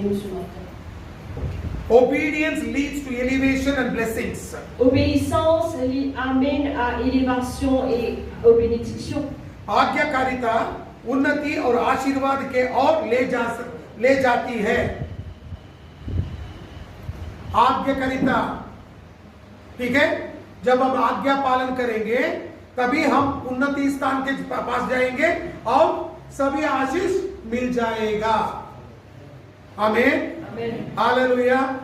avec nous ce matin. Obedience leads to elevation and blessings. Obéissance amène à élévation et aux bénédictions. आज्ञाकारिता उन्नति और आशीर्वाद के और ले जाती है. आज्ञाकारिता, ठीक है, जब हम आज्ञा पालन करेंगे तभी हम उन्नति स्थान के पास जाएंगे और सभी आशीष मिल जाएगा. आमीन. Hallelujah.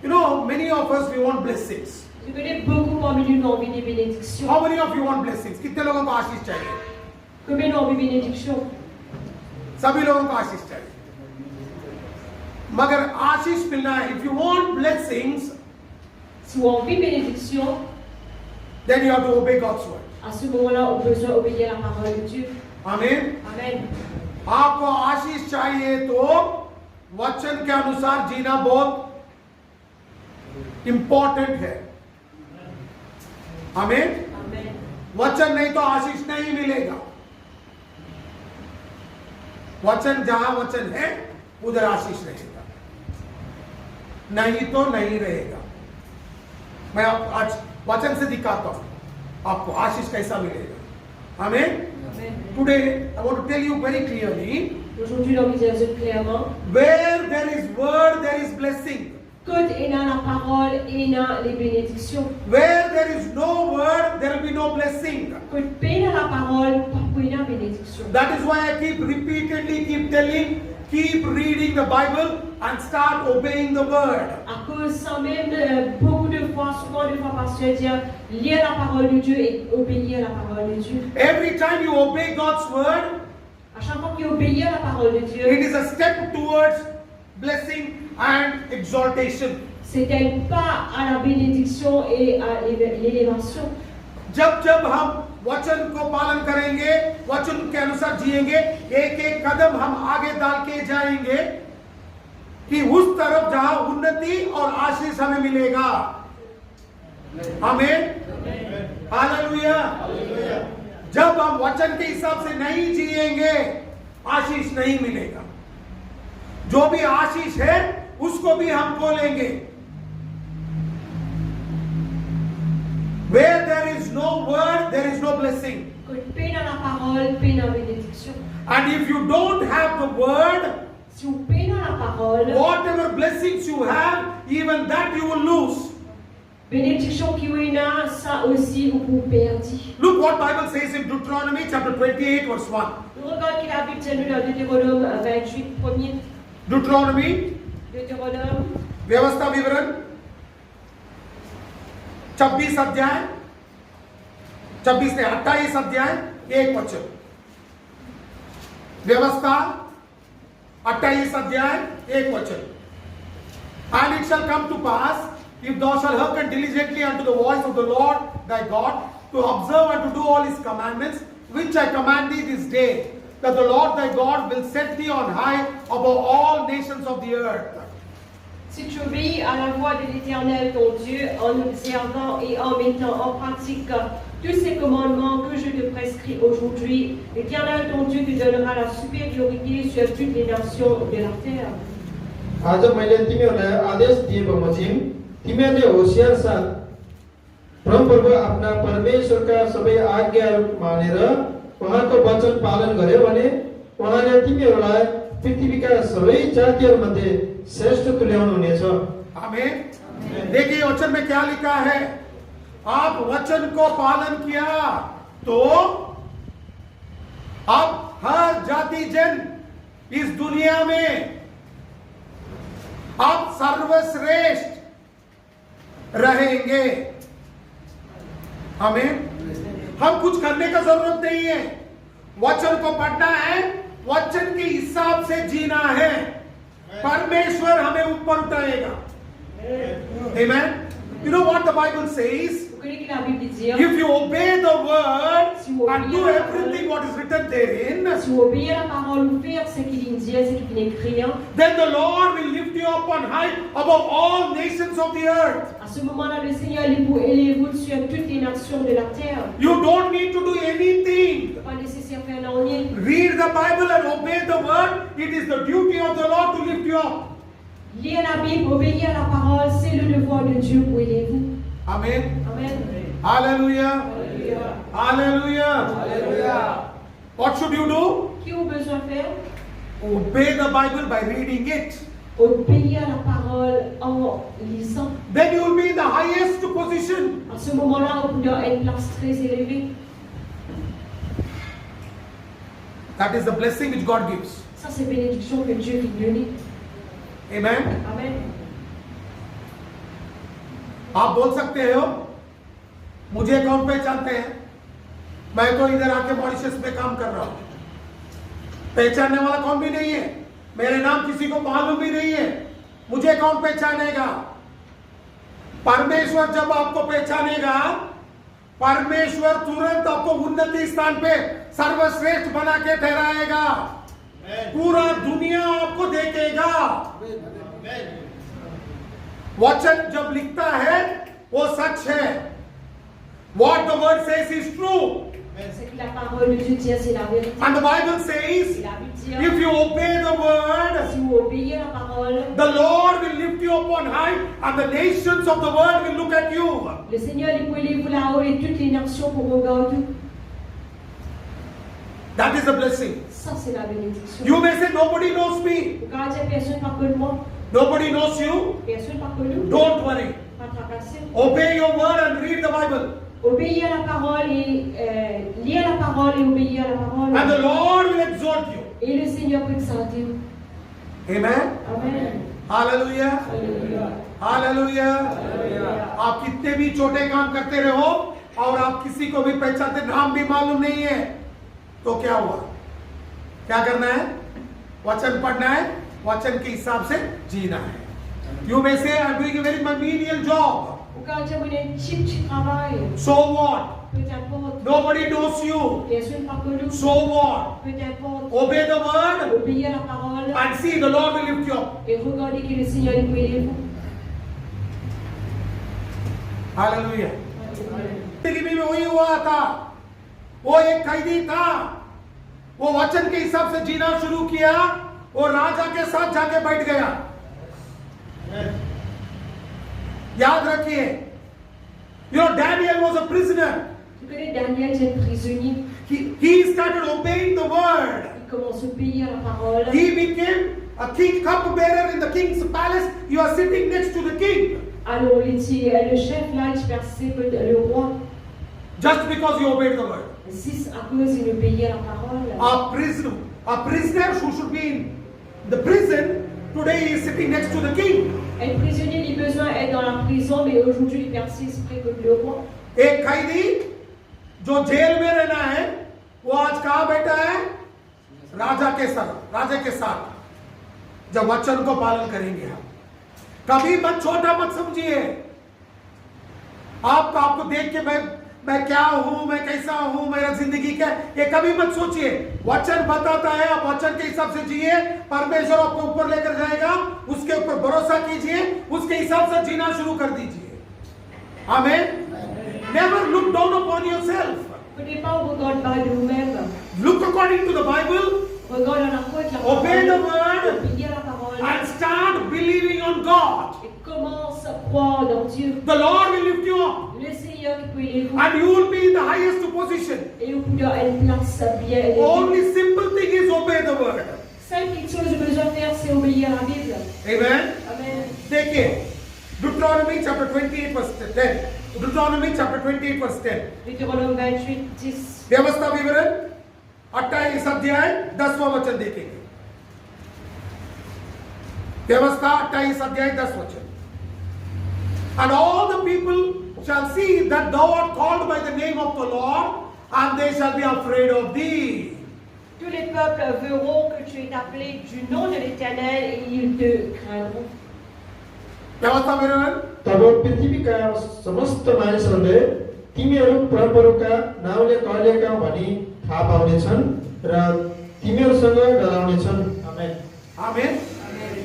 You know, many of us we want blessings. Je connais beaucoup parmi nous qui ont envie des bénédictions. How many of you want blessings? कितने लोगों को आशीष चाहिए? Combien ont envie des bénédictions? सभी लोगों को आशीष चाहिए. मगर आशीष मिलना है. If you want blessings, Si on a envie de bénédiction, then you have to obey God's word. à ce moment-là, on a besoin d'obéir à la parole de Dieu. Amen. Amen. आपको आशीष चाहिए तो वचन के अनुसार जीना बहुत इंपॉर्टेंट है. आमीन. Amen. वचन नहीं तो आशीष नहीं मिलेगा. वचन जहां वचन है उधर आशीष रहेगा, नहीं तो नहीं रहेगा. मैं आज वचन से दिखाता हूं आपको आशीष कैसा मिलेगा. आमीन. Today I want to tell you very clearly, Aujourd'hui, l'homme dit à Dieu clairement, where there is word there is blessing. quand il y a la parole et il y a les bénédictions. Where there is no word there will be no blessing. Quand il y a la parole, il y a la bénédiction. That is why I keep repeatedly telling, keep reading the Bible and start obeying the word. À cause ça même, beaucoup de fois, souvent de fois, pasteur dit, lire la parole de Dieu et obéir à la parole de Dieu. Every time you obey God's word, À chaque fois qu'il obéit à la parole de Dieu, it is a step towards blessing and exaltation. c'est un pas à la bénédiction et à l'élévation. जब जब हम वचन को पालन करेंगे, वचन के अनुसार जिएंगे, एक एक कदम हम आगे डाल के जाएंगे कि उस तरफ जहां उन्नति और आशीष हमें मिलेगा. आमीन. हालेलुया. जब हम वचन के हिसाब से नहीं जिएंगे, आशीष नहीं मिलेगा. जो भी आशीष है उसको भी हम बोलेंगे. Where there is no word, there is no blessing. Quand il y a la parole, il y a la bénédiction. And if you don't have the word, Si vous payez dans la parole, whatever blessings you have, even that you will lose. bénédiction qui est là, ça aussi vous perdez. Look what Bible says in Deuteronomy chapter 28 verse 1. Nous regardons qu'il a dit nous dans Deutéronome 28, premier Deuteronomy, Deutéronome, व्यवस्था विवरण 26 अध्याय 26 से 28 अध्याय 1 वचन. व्यवस्था 28 अध्याय 1 वचन. And it shall come to pass, if thou shalt hearken diligently unto the voice of the Lord thy God, to observe and to do all his commandments, which I command thee this day, that the Lord thy God will set thee on high above all nations of the earth. si tu obéis à la voix de l'Éternel ton Dieu en observant et en mettant en pratique tous ces commandements que je te prescris aujourd'hui, l'Éternel ton Dieu te donnera la supériorité sur toutes les nations de la terre. आज मैले तिमीहरूलाई आदेश दिए बमोजिम तिमीहरूले होशियार साथ परमप्रभु आफ्ना परमेश्वरका सबै आज्ञाहरू मानेर उहाँको वचन पालन गर्यो भने उहाँले तिमीहरूलाई पृथ्वीका सबै जातिहरूमध्ये श्रेष्ठ तुल्याउनु हुनेछ. आमीन. देखिए वचन में क्या लिखा है. आप वचन को पालन किया तो आप हर जाति जन इस दुनिया में आप सर्वश्रेष्ठ रहेंगे. हमें हम कुछ करने का जरूरत नहीं है. वचन को पढ़ना है, वचन के हिसाब से जीना है, परमेश्वर हमें ऊपर उठाएगा. Amen. You know what the Bible says? connaissez que la Bible dit, if you obey the word Si vous and do obéissez la everything what is written therein, si vous obéissez à la parole ou faire ce qu'il dit, ce qu'il est écrit, then the Lord will lift you up on high above all nations of the earth. à ce moment-là, le Seigneur il vous élève sur toutes les nations de la terre. You don't need to do anything. Pas nécessaire de faire rien. Read the Bible and obey the word. It is the duty of the Lord to lift you up. Lire la Bible, obéir à la parole, c'est le devoir de Dieu pour élever vous. Amen. Amen. Hallelujah. Alléluia. Hallelujah. What should you do? Qui a besoin de faire? Obey the Bible by reading it. Obéir à la parole en lisant. Then you will be in the highest position. À ce moment-là, on a une place très élevée. That is the blessing which God gives. Ça, c'est bénédiction que Dieu lui donne. Amen. Amen. आप बोल सकते हो मुझे कौन पहचानते हैं, मैं तो इधर आके मॉरिशस में काम कर रहा हूं, पहचानने वाला कौन भी नहीं है, मेरे नाम किसी को मालूम भी नहीं है, मुझे कौन पहचानेगा? परमेश्वर जब आपको पहचानेगा, परमेश्वर तुरंत आपको उन्नति स्थान पे सर्वश्रेष्ठ बना के ठहराएगा, पूरा दुनिया आपको देखेगा। वचन जब लिखता है वो सच है। What the word says is true. C'est que la parole de Dieu dit, c'est la vérité. And the Bible says, La Bible dit, if you obey the word, si vous obéissez à la parole, the Lord will lift you up on high, and the nations of the world will look at you. le Seigneur il peut élever vous là-haut et toutes les nations pour regarder. That is the blessing. Ça, c'est la bénédiction. You may say, nobody knows me. Vous pouvez dire, personne ne connaît moi. Nobody knows you. Personne ne connaît. Don't worry. Pas tracasser. Obey your word and read the Bible. Obéir à la parole et lire la parole et obéir à la parole. And the Lord will exalt you. Et le Seigneur peut exalter vous. Amen. Amen. Hallelujah. Alléluia. Hallelujah. आप कितने भी छोटे काम करते रहो और आप किसी को भी पहचानते नाम भी मालूम नहीं है, तो क्या हुआ? क्या करना है? वचन पढ़ना है, वचन के हिसाब से जीना है। You may say, I'm doing a very menial job. Vous pouvez dire, vous avez un petit travail. So what? Peu importe. Nobody knows you. Personne ne connaît. So what? Peu importe. Obey the word Obéir à la parole. and see the Lord will lift you up. Et regardez que le Seigneur il peut élever vous. Hallelujah. जिंदगी में वही हुआ था, वो एक कैदी था, वो वचन के हिसाब से जीना शुरू किया, वो राजा के साथ जाके बैठ गया। याद रखिए, you know, Daniel was a prisoner. Tu connais Daniel, c'est un prisonnier. He started obeying the word. Il commence à obéir à la parole. He became a king cupbearer in the king's palace. You are sitting next to the king. Alors, le chef là, il participe le roi. Just because you obeyed the word. Si à cause il obéit à la parole. A prisoner who should be in the prison today is sitting next to the king. Un prisonnier il a besoin d'être dans la prison, mais aujourd'hui il persiste près de le roi. एक कैदी जो jail में रहना है, वो आज कहाँ बैठा है? राजा के साथ। जब वचन को पालन करेंगे हम, कभी मत छोटा मत समझिए। आपको देख के मैं क्या हूं, मैं कैसा हूं, मेरा जिंदगी क्या, ये कभी मत सोचिए। वचन बताता है, आप वचन के हिसाब से जिए, परमेश्वर आपको ऊपर लेकर जाएगा। उसके ऊपर भरोसा कीजिए, उसके हिसाब से जीना शुरू कर दीजिए। आमीन। Never look down upon yourself. Ne pas regarder bas de vous-même. Look according to the Bible. Regarde la côte, la parole. Obey the word. Obéir à la parole. And start believing on God. Et commence à croire dans Dieu. The Lord will lift you up. Le Seigneur qui peut élever vous. And you will be in the highest position. Et vous pouvez une place bien élevée. Only simple thing is obey the word. Cinq choses que besoin de faire, c'est obéir à la Bible. Amen. Amen. देखिए, Deuteronomy chapter 28 verse 10. Deuteronomy chapter 28 verse 10. Deutéronome 28, 10. व्यवस्था विवरण 28 अध्याय 10वां वचन देखेंगे। व्यवस्था 28 अध्याय 10 वचन। And all the people shall see that thou art called by the name of the Lord, and they shall be afraid of thee. Tous les peuples verront que tu es appelé du nom de l'Éternel et ils te craindront. व्यवस्था विवरण तब पृथ्वीका समस्त मानिसहरूले तिमीहरू परमप्रभुका नाउँले कहलिएका भनी थाहा पाउनेछन् र तिमीहरूसँग डराउनेछन्। आमेन। आमेन।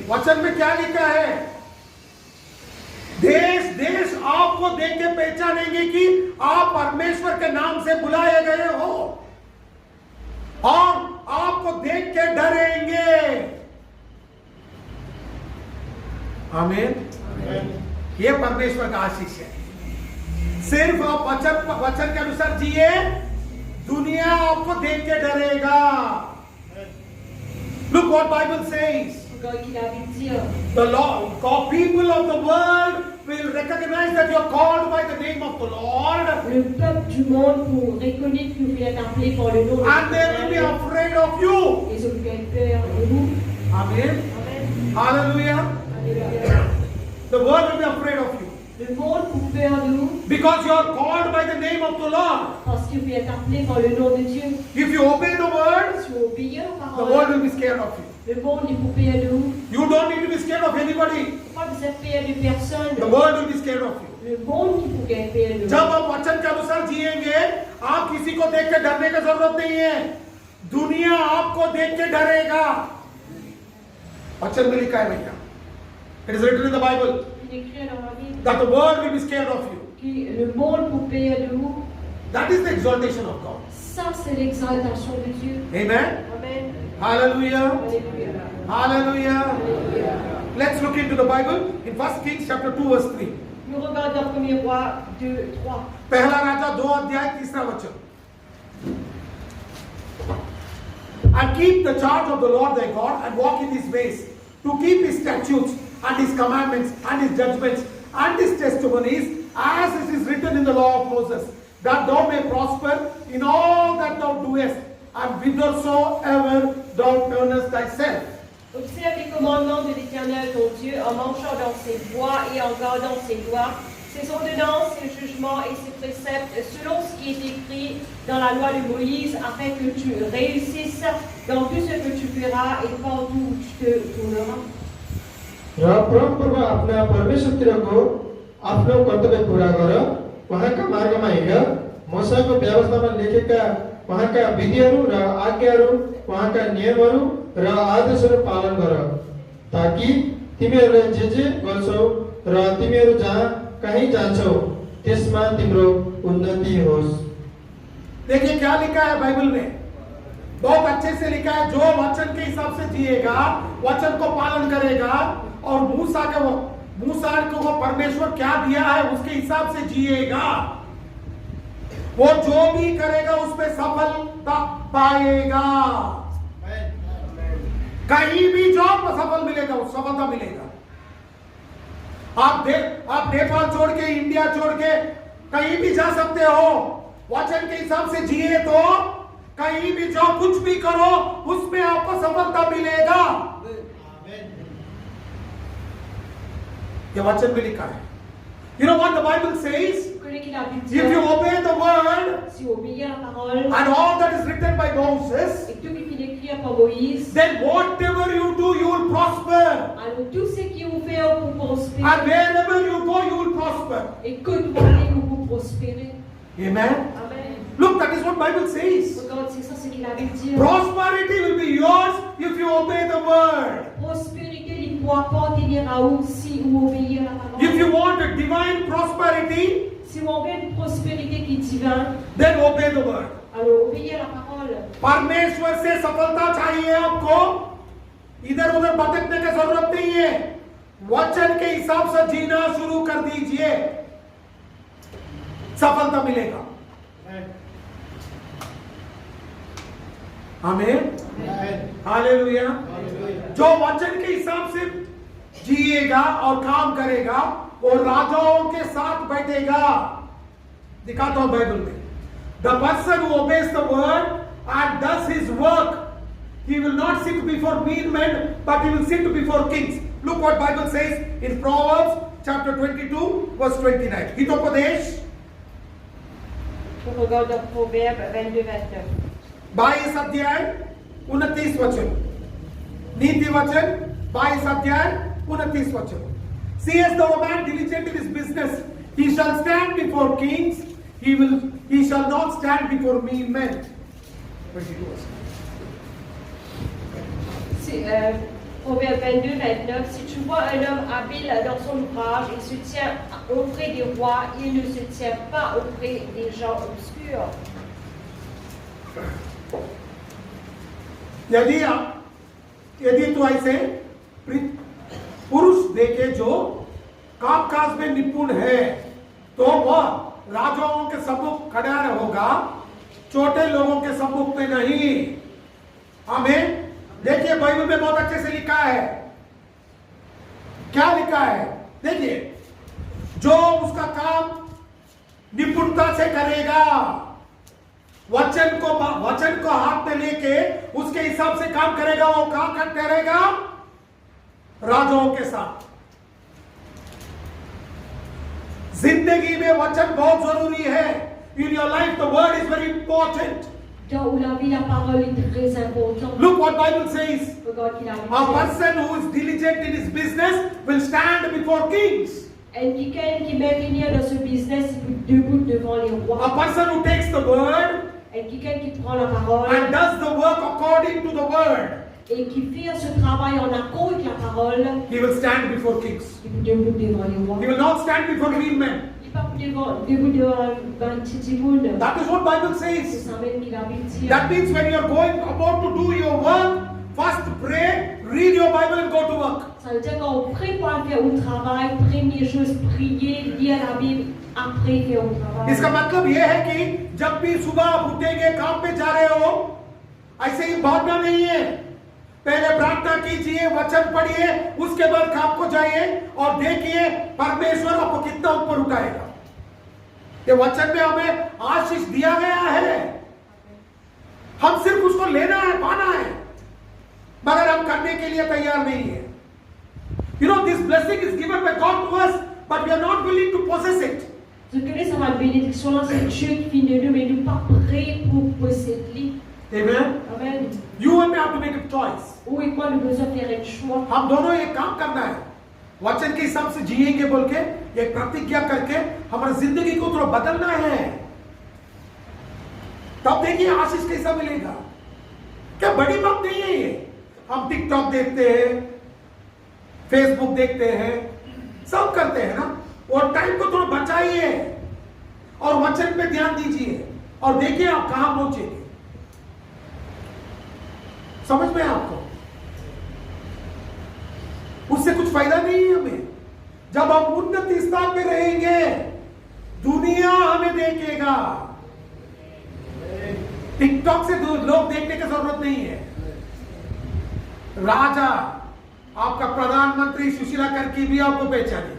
वचन में क्या लिखा है? देश देश आपको देख के पहचानेंगे कि आप परमेश्वर के नाम से बुलाए गए हो और आपको देख के डरेंगे। आमीन। ये परमेश्वर का आशीष है। सिर्फ आप वचन के अनुसार जिए, दुनिया आपको देख के डरेगा। Look what Bible says. The Lord, people of the world will recognize that you are called by the name of the Lord. Le peuple du monde pour reconnaître que vous êtes appelé par le nom de And they will be afraid of you. Ils ont peur de vous. Amen. Amen. Hallelujah. Alléluia. The world will be afraid of you. Le monde pour peur de vous. Because you are called by the name of the Lord. Parce que vous êtes appelé par le nom de Dieu. If you obey the word, Si vous obéissez aux the paroles, world will be scared of you. le monde est pour peur de vous. You don't need to be scared of anybody. Pas vous êtes peur de personne. The world will be scared of you. Le monde qui vous êtes peur de vous. जब आप वचन के अनुसार जिएंगे, आप किसी को देख के डरने की जरूरत नहीं है। दुनिया आपको देख के डरेगा। वचन में लिखा है भैया। It is written in the Bible Il est écrit dans la Bible that the world will be scared of you. que le monde pour peur de vous. That is the exaltation of God. Ça, c'est l'exaltation de Dieu. Amen. Amen. Hallelujah. Alléluia. Hallelujah. Alléluia. Let's look into the Bible in 1 Kings chapter 2 verse 3. Nous regardons 1er roi 2, 3. पहला राजा 2 अध्याय 3 वचन. And keep the charge of the Lord thy God and walk in his ways, to keep his statutes and his commandments and his judgments and his testimonies, as it is written in the law of Moses, that thou may prosper in all that thou doest, and whithersoever thou turnest thyself. Observe les commandements de l'Éternel ton Dieu en marchant dans ses voies et en gardant ses lois, ses ordonnances, ses jugements et ses préceptes, selon ce qui est écrit dans la loi de Moïse, afin que tu réussisses dans tout ce que tu feras et partout où tu te tourneras. र परमप्रभु आफ्ना परमेश्वरतिरको आफ्नो कर्तव्य पूरा गर, उहाँका मार्गमा हिँड, मोसाको व्यवस्थामा लेखेका उहाँका विधिहरू र आज्ञाहरू, उहाँका नियमहरू र आदेशहरू पालन गर, ताकि तिमीहरूले जे गर्छौ र तिमीहरू जहाँ कहीँ जान्छौ त्यसमा तिम्रो उन्नति होस्। देखिए क्या लिखा है बाइबल में, बहुत अच्छे से लिखा है। जो वचन के हिसाब से जिएगा, वचन को पालन करेगा और मूसा को वो परमेश्वर क्या दिया है उसके हिसाब से जिएगा, वो जो भी करेगा उसमें सफलता पाएगा। कहीं भी जॉब में सफल मिलेगा, सफलता मिलेगा। आप नेपाल छोड़ के, इंडिया छोड़ के कहीं भी जा सकते हो, वचन के हिसाब से जिए तो कहीं भी जाओ, कुछ भी करो, उसमें आपको सफलता मिलेगा। ये वचन में लिखा है। You know what the Bible says? If you obey the word Si vous obéissez à la parole and all that is written by Moses, et tout ce qui est écrit par Moïse, then whatever you do, you will prosper. alors tout ce qui vous fait pour prospérer, And wherever you go, you will prosper. et que vous allez vous prospérer. Amen. Amen. Look, that is what Bible says. Regarde, c'est ça ce qu'il avait dit. Prosperity will be yours if you obey the word. Prospérité, il pourra appartenir à vous si vous obéissez à la parole. If you want a divine prosperity, Si vous avez une prospérité qui est divine, then obey the word. alors obéissez à la parole. परमेश्वर से सफलता चाहिए आपको, इधर उधर भटकने की जरूरत नहीं है। वचन के हिसाब से जीना शुरू कर दीजिए, सफलता मिलेगा। आमीन। हालेलुया। जो वचन के हिसाब से जिएगा और काम करेगा, वो राजाओं के साथ बैठेगा। दिखाता हूं बाइबल में। The person who obeys the word and does his work, he will not sit before mean men, but he will sit before kings. Look what Bible says in Proverbs chapter 22 verse 29. Hitopadesha On regarde dans Proverbe 22-29. 22 अध्याय 29 वचन, नीति वचन 22 अध्याय 29 वचन। See, as the man diligent in his business, he shall stand before kings. He shall not stand before mean men. Proverbe 22, 29, si tu vois un homme habile dans son ouvrage, il se tient auprès des rois, il ne se tient pas auprès des gens obscurs. यदि तो ऐसे पुरुष देखे जो कामकाज में निपुण है, तो वह राजाओं के सम्मुख खड़ा होगा, छोटे लोगों के सम्मुख में नहीं। हमें देखिए बाइबल में बहुत अच्छे से लिखा है। क्या लिखा है? देखिए, जो उसका काम निपुणता से करेगा, वचन को हाथ में लेके उसके हिसाब से काम करेगा, वो काम करते रहेगा राजाओं के साथ। जिंदगी में वचन बहुत जरूरी है। In your life, the word is very important. Dans la vie, la parole est très importante. Look what Bible says. Regarde qu'il a A person who is diligent in his business will stand before kings. Et quelqu'un qui met rien dans ce business, il est debout devant les rois. A person who takes the word Et quelqu'un qui prend la parole and does the work according to the word, et qui fait ce travail en accord avec la parole, he will stand before kings. il est debout devant les rois. He will not stand before mean men. Il n'est pas debout devant un petit monde. That is what Bible C'est says. ça même qu'il a dit. That means when you are going about to do your work, first pray, read your Bible and go to work. Ça veut dire qu'on prépare faire au travail, première chose, prier, lire la Bible, après faire au travail. इसका मतलब यह है कि जब भी सुबह आप उठेंगे, काम पे जा रहे हो, ऐसे ही भागना नहीं है। पहले प्रार्थना कीजिए, वचन पढ़िए, उसके बाद काम को जाइए और देखिए परमेश्वर आपको कितना ऊपर उठाएगा। ये वचन में हमें आशीष दिया गया है, हम सिर्फ उसको लेना है, पाना है, मगर हम करने के लिए तैयार नहीं है। You know, this blessing is given by God to us, but we are not willing to possess it. Vous connaissez cette bénédiction-là, c'est Dieu qui finit de nous, mais nous ne sommes pas prêts pour posséder. Amen. Amen. You and me have to make a choice. Où et moi nous devons faire un choix. हम दोनों एक काम करना है, वचन के हिसाब से जिएंगे बोल के एक प्रतिज्ञा करके हमारी जिंदगी को थोड़ा बदलना है। तब देखिए आशीष कैसा मिलेगा। क्या बड़ी बात नहीं है ये। हम टिकटॉक देखते हैं, फेसबुक देखते हैं, सब करते हैं ना। और टाइम को थोड़ा बचाइए और वचन पे ध्यान दीजिए और देखिए आप कहां पहुंचेंगे। समझ में आपको? उससे कुछ फायदा नहीं है हमें। जब हम उन्नत स्थान में रहेंगे, दुनिया हमें देखेगा। टिकटॉक से लोग देखने की जरूरत नहीं है। राजा, आपका प्रधानमंत्री सुशीला करके भी आपको पहचानेंगे।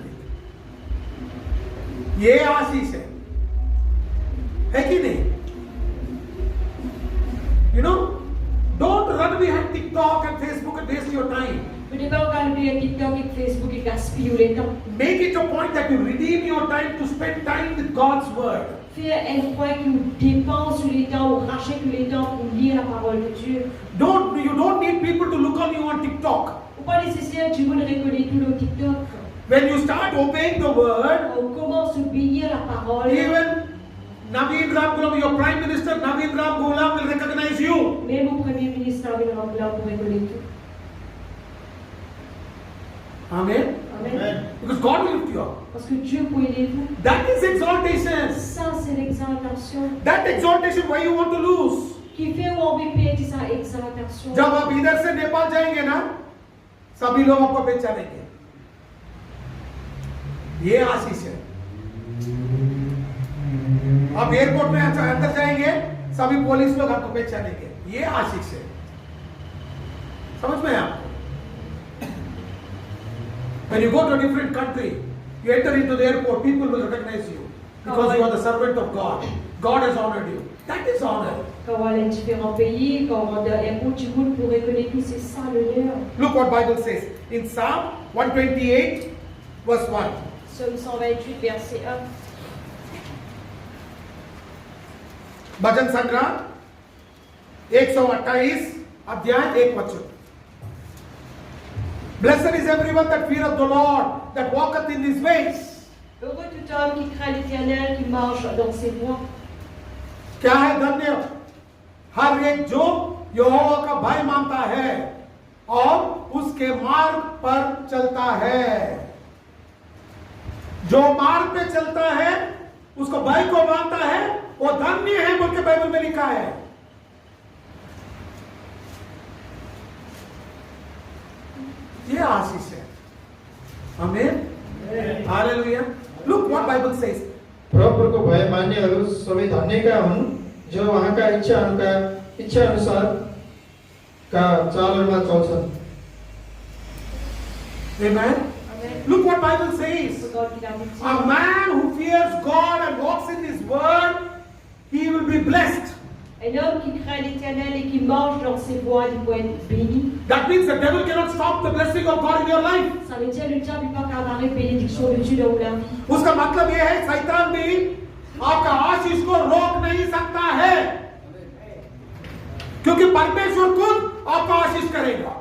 ये आशीष है कि नहीं? You know, don't run behind TikTok and Facebook and waste your time. Vous devez regarder TikTok et Facebook et gaspiller le temps. Make it a point that you redeem your time to spend time with God's word. Faire un point qui nous dépense le temps ou rachète le temps pour lire la parole de Dieu. You don't need people to look on you on TikTok. Ou pas nécessaire que vous le reconnaissez tout le TikTok. When you start obeying the word, On commence à obéir la parole. even Naveen Ram Ghulam, your Prime Minister Naveen Ram Ghulam will recognize you. Même au Premier ministre Naveen Ram Ghulam pour reconnaître tout. Amen. Amen. Because God will lift you up. Parce que Dieu peut aider vous. That is exaltation. Ça, c'est l'exaltation. That exaltation, why you want to lose? Qui fait où on veut perdre sa exaltation. जब आप इधर से नेपाल जाएंगे ना, सभी लोग आपको पहचानेंगे। ये आशीष है। आप एयरपोर्ट में अंदर जाएंगे, सभी पुलिस लोग आपको पहचानेंगे। ये आशीष है। समझ में आपको? When you go to a different country, you enter into the airport, people will recognize you because you are the servant of God. God has honored you. That is honor. Quand on va dans différents pays, quand on va dans un bout du monde pour reconnaître tout, c'est ça l'honneur. Look what Bible says in Psalm 128 verse 1. Psaume 128, verset 1. भजन संग्रह 128 अध्याय 1 वचन। Blessed is everyone that feareth the Lord, that walketh in his ways. Heureux tout homme qui craint l'Éternel, qui marche dans ses voies. क्या है धन्य? हर एक जो यहोवा का भय मानता है और उसके मार्ग पर चलता है। जो मार्ग पे चलता है, उसको भय को मानता है, वो धन्य है बोल के बाइबल में लिखा है। ये आशीष है। आमीन। Hallelujah. Look what Bible says. परमेश्वरको भय मान्नेहरू सबै धन्यका हुन् जो उहाँका इच्छा अनुसार का चालमा चल्छन्। Amen. Amen. Look what Bible says. God qui l'a dit. A man who fears God and walks in His word, he will be blessed. Un homme qui craint l'Éternel et qui marche dans ses voies, il peut être béni. That means the devil cannot stop the blessing of God in your life. Ça veut dire le diable ne peut pas garder bénédiction de Dieu dans la vie. उसका मतलब यह है शैतान भी आपका आशीष को रोक नहीं सकता है, क्योंकि परमेश्वर खुद आपका आशीष करेगा.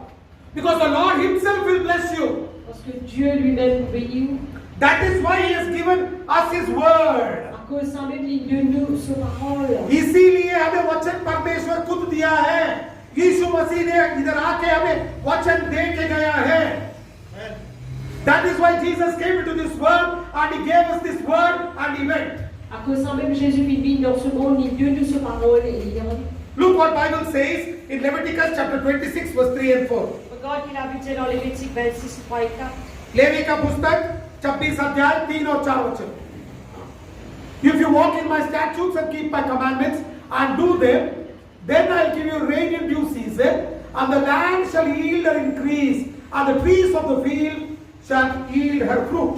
Because the Lord Himself will bless you. Parce que Dieu lui-même vous bénit. That is why He has given us His word. À cause ça même il donne nous sa parole. इसीलिए हमें वचन परमेश्वर खुद दिया है. यीशु मसीह ने इधर आके हमें वचन दे के गया है. That is why Jesus came into this world and He gave us this word and He went. À cause ça même Jésus vit dans ce monde, il donne nous sa parole et il est. Look what Bible says in Leviticus chapter 26 verse 3 and 4. Regarde qu'il a dit dans Lévitique 26, 3 et 4. Levy का पुस्तक 26 अध्याय 3 और 4 वचन. If you walk in my statutes and keep my commandments and do them, then I'll give you rain in due season, and the land shall yield her increase, and the trees of the field shall yield her fruit.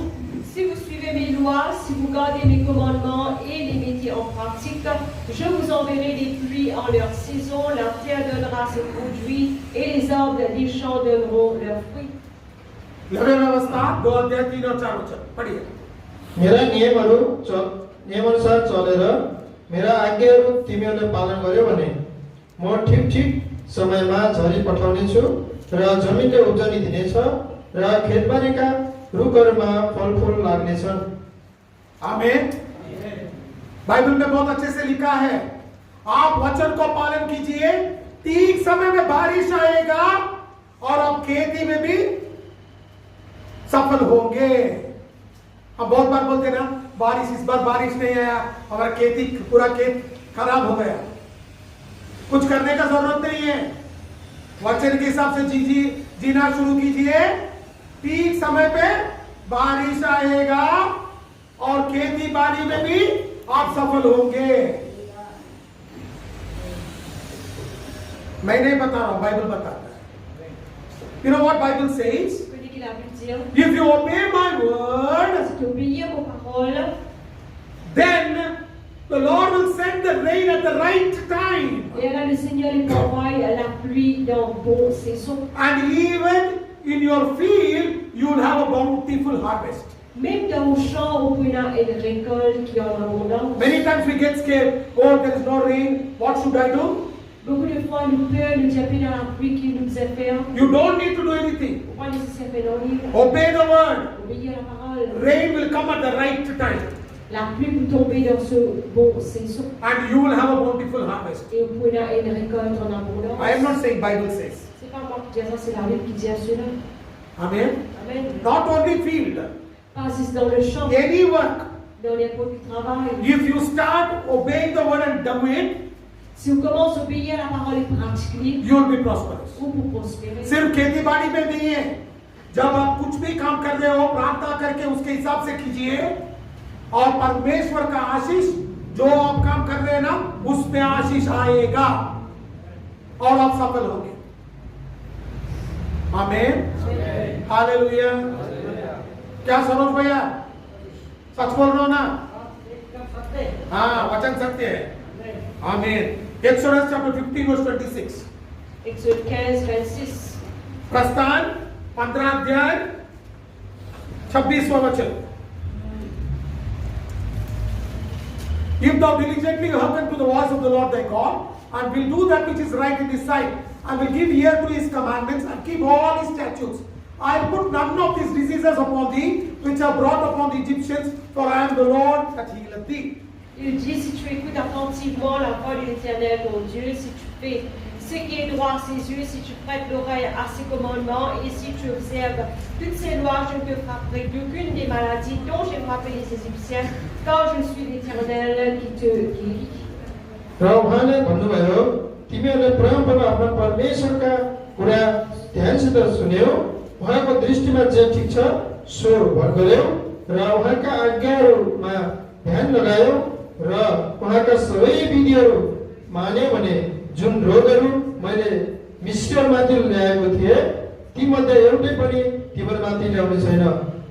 Si vous suivez mes lois, si vous gardez mes commandements et les mettez en pratique, je vous enverrai des pluies en leur saison, la terre donnera ses produits et les arbres des champs donneront leurs fruits. लवे व्यवस्था 2 अध्याय 3 और 4 वचन पढ़िए. मेरा नियमअनुसार चलेर मेरा आज्ञाहरू तिमीहरूले पालन गर्यो भने म ठिक समयमा झरी पठाउने छु र जमिनले उब्जनी दिनेछ र खेतबारीका रुखहरूमा फलफुल लाग्नेछन्. आमीन. बाइबल में बहुत अच्छे से लिखा है, आप वचन को पालन कीजिए, ठीक समय में बारिश आएगा और आप खेती में भी सफल होंगे. हम बहुत बार बोलते ना, बारिश इस बार बारिश नहीं आया, हमारा खेती पूरा खेत खराब हो गया. कुछ करने का जरूरत नहीं है, वचन के हिसाब से जीना शुरू कीजिए. ठीक समय पे बारिश आएगा और खेती बाड़ी में भी आप सफल होंगे. मैं नहीं बता रहा हूं, बाइबल बताता है. You know what Bible says? If you obey my word, Si tu obéis à vos paroles, then the Lord will send the rain at the right time. et alors le Seigneur il t'envoie la pluie dans bon saison. And even in your field, you will have a bountiful harvest. Même dans vos champs, vous pouvez avoir une récolte qui en abondance. Many times we get scared. Oh, there is no rain. What should I do? Beaucoup de fois, nous peur, nous taper dans la pluie qui nous a fait. You don't need to do anything. Pourquoi nécessaire faire dans l'île? Obey the word. Obéir à la parole. Rain will come at the right time. La pluie peut tomber dans ce bon saison. And you will have a bountiful harvest. Et vous pouvez avoir une récolte en abondance. I am not saying Bible says. C'est pas moi qui dis ça, c'est la Bible qui dit à cela. Amen. Amen. Not only field. Pas si dans le champ, Any work. dans les pots du travail. If you start obeying the word and do it, Si vous commencez à obéir à la parole et pratiquer, you will be prosperous. vous pour prospérer. सिर्फ खेती बाड़ी में नहीं है. जब आप कुछ भी काम कर रहे हो, प्रार्थना करके उसके हिसाब से कीजिए और परमेश्वर का आशीष जो आप काम कर रहे हैं ना, उसमें आशीष आएगा और आप सफल होंगे. आमीन. हालेलुया. क्या सरोज भैया, सच बोल रहे हो ना? हाँ, वचन सत्य है. आमीन. Exodus chapter 15 verse 26. Exode 15, 26. प्रस्थान 15 अध्याय 26वां वचन. If thou diligently hearken to the voice of the Lord thy God, and will do that which is right in his sight, and will give ear to his commandments, and keep all his statutes, I'll put none of these diseases upon thee, which are brought upon the Egyptians, for I am the Lord that healeth thee. Il dit, si tu écoutes attentivement la voix de l'Éternel, ton Dieu, si tu fais ce qui est droit à ses yeux, si tu prêtes l'oreille à ses commandements, et si tu observes toutes ces lois, je ne te frapperai d'aucune des maladies dont j'ai frappé les Égyptiens, car je suis l'Éternel qui te guérit. र उहाँले भन्नुभयो तिमीहरूले परमप्रभु आफ्ना परमेश्वरका कुरा ध्यानसित सुन्यौ, उहाँको दृष्टिमा जे ठिक छ सो गर्यौ र उहाँका आज्ञाहरूमा ध्यान लगायौ र उहाँका सबै विधिहरू मान्यो भने जुन रोगहरू मैले मिस्रमाथि ल्याएको थिएँ तीमध्ये एउटै पनि तिमीहरूमाथि ल्याउने छैन,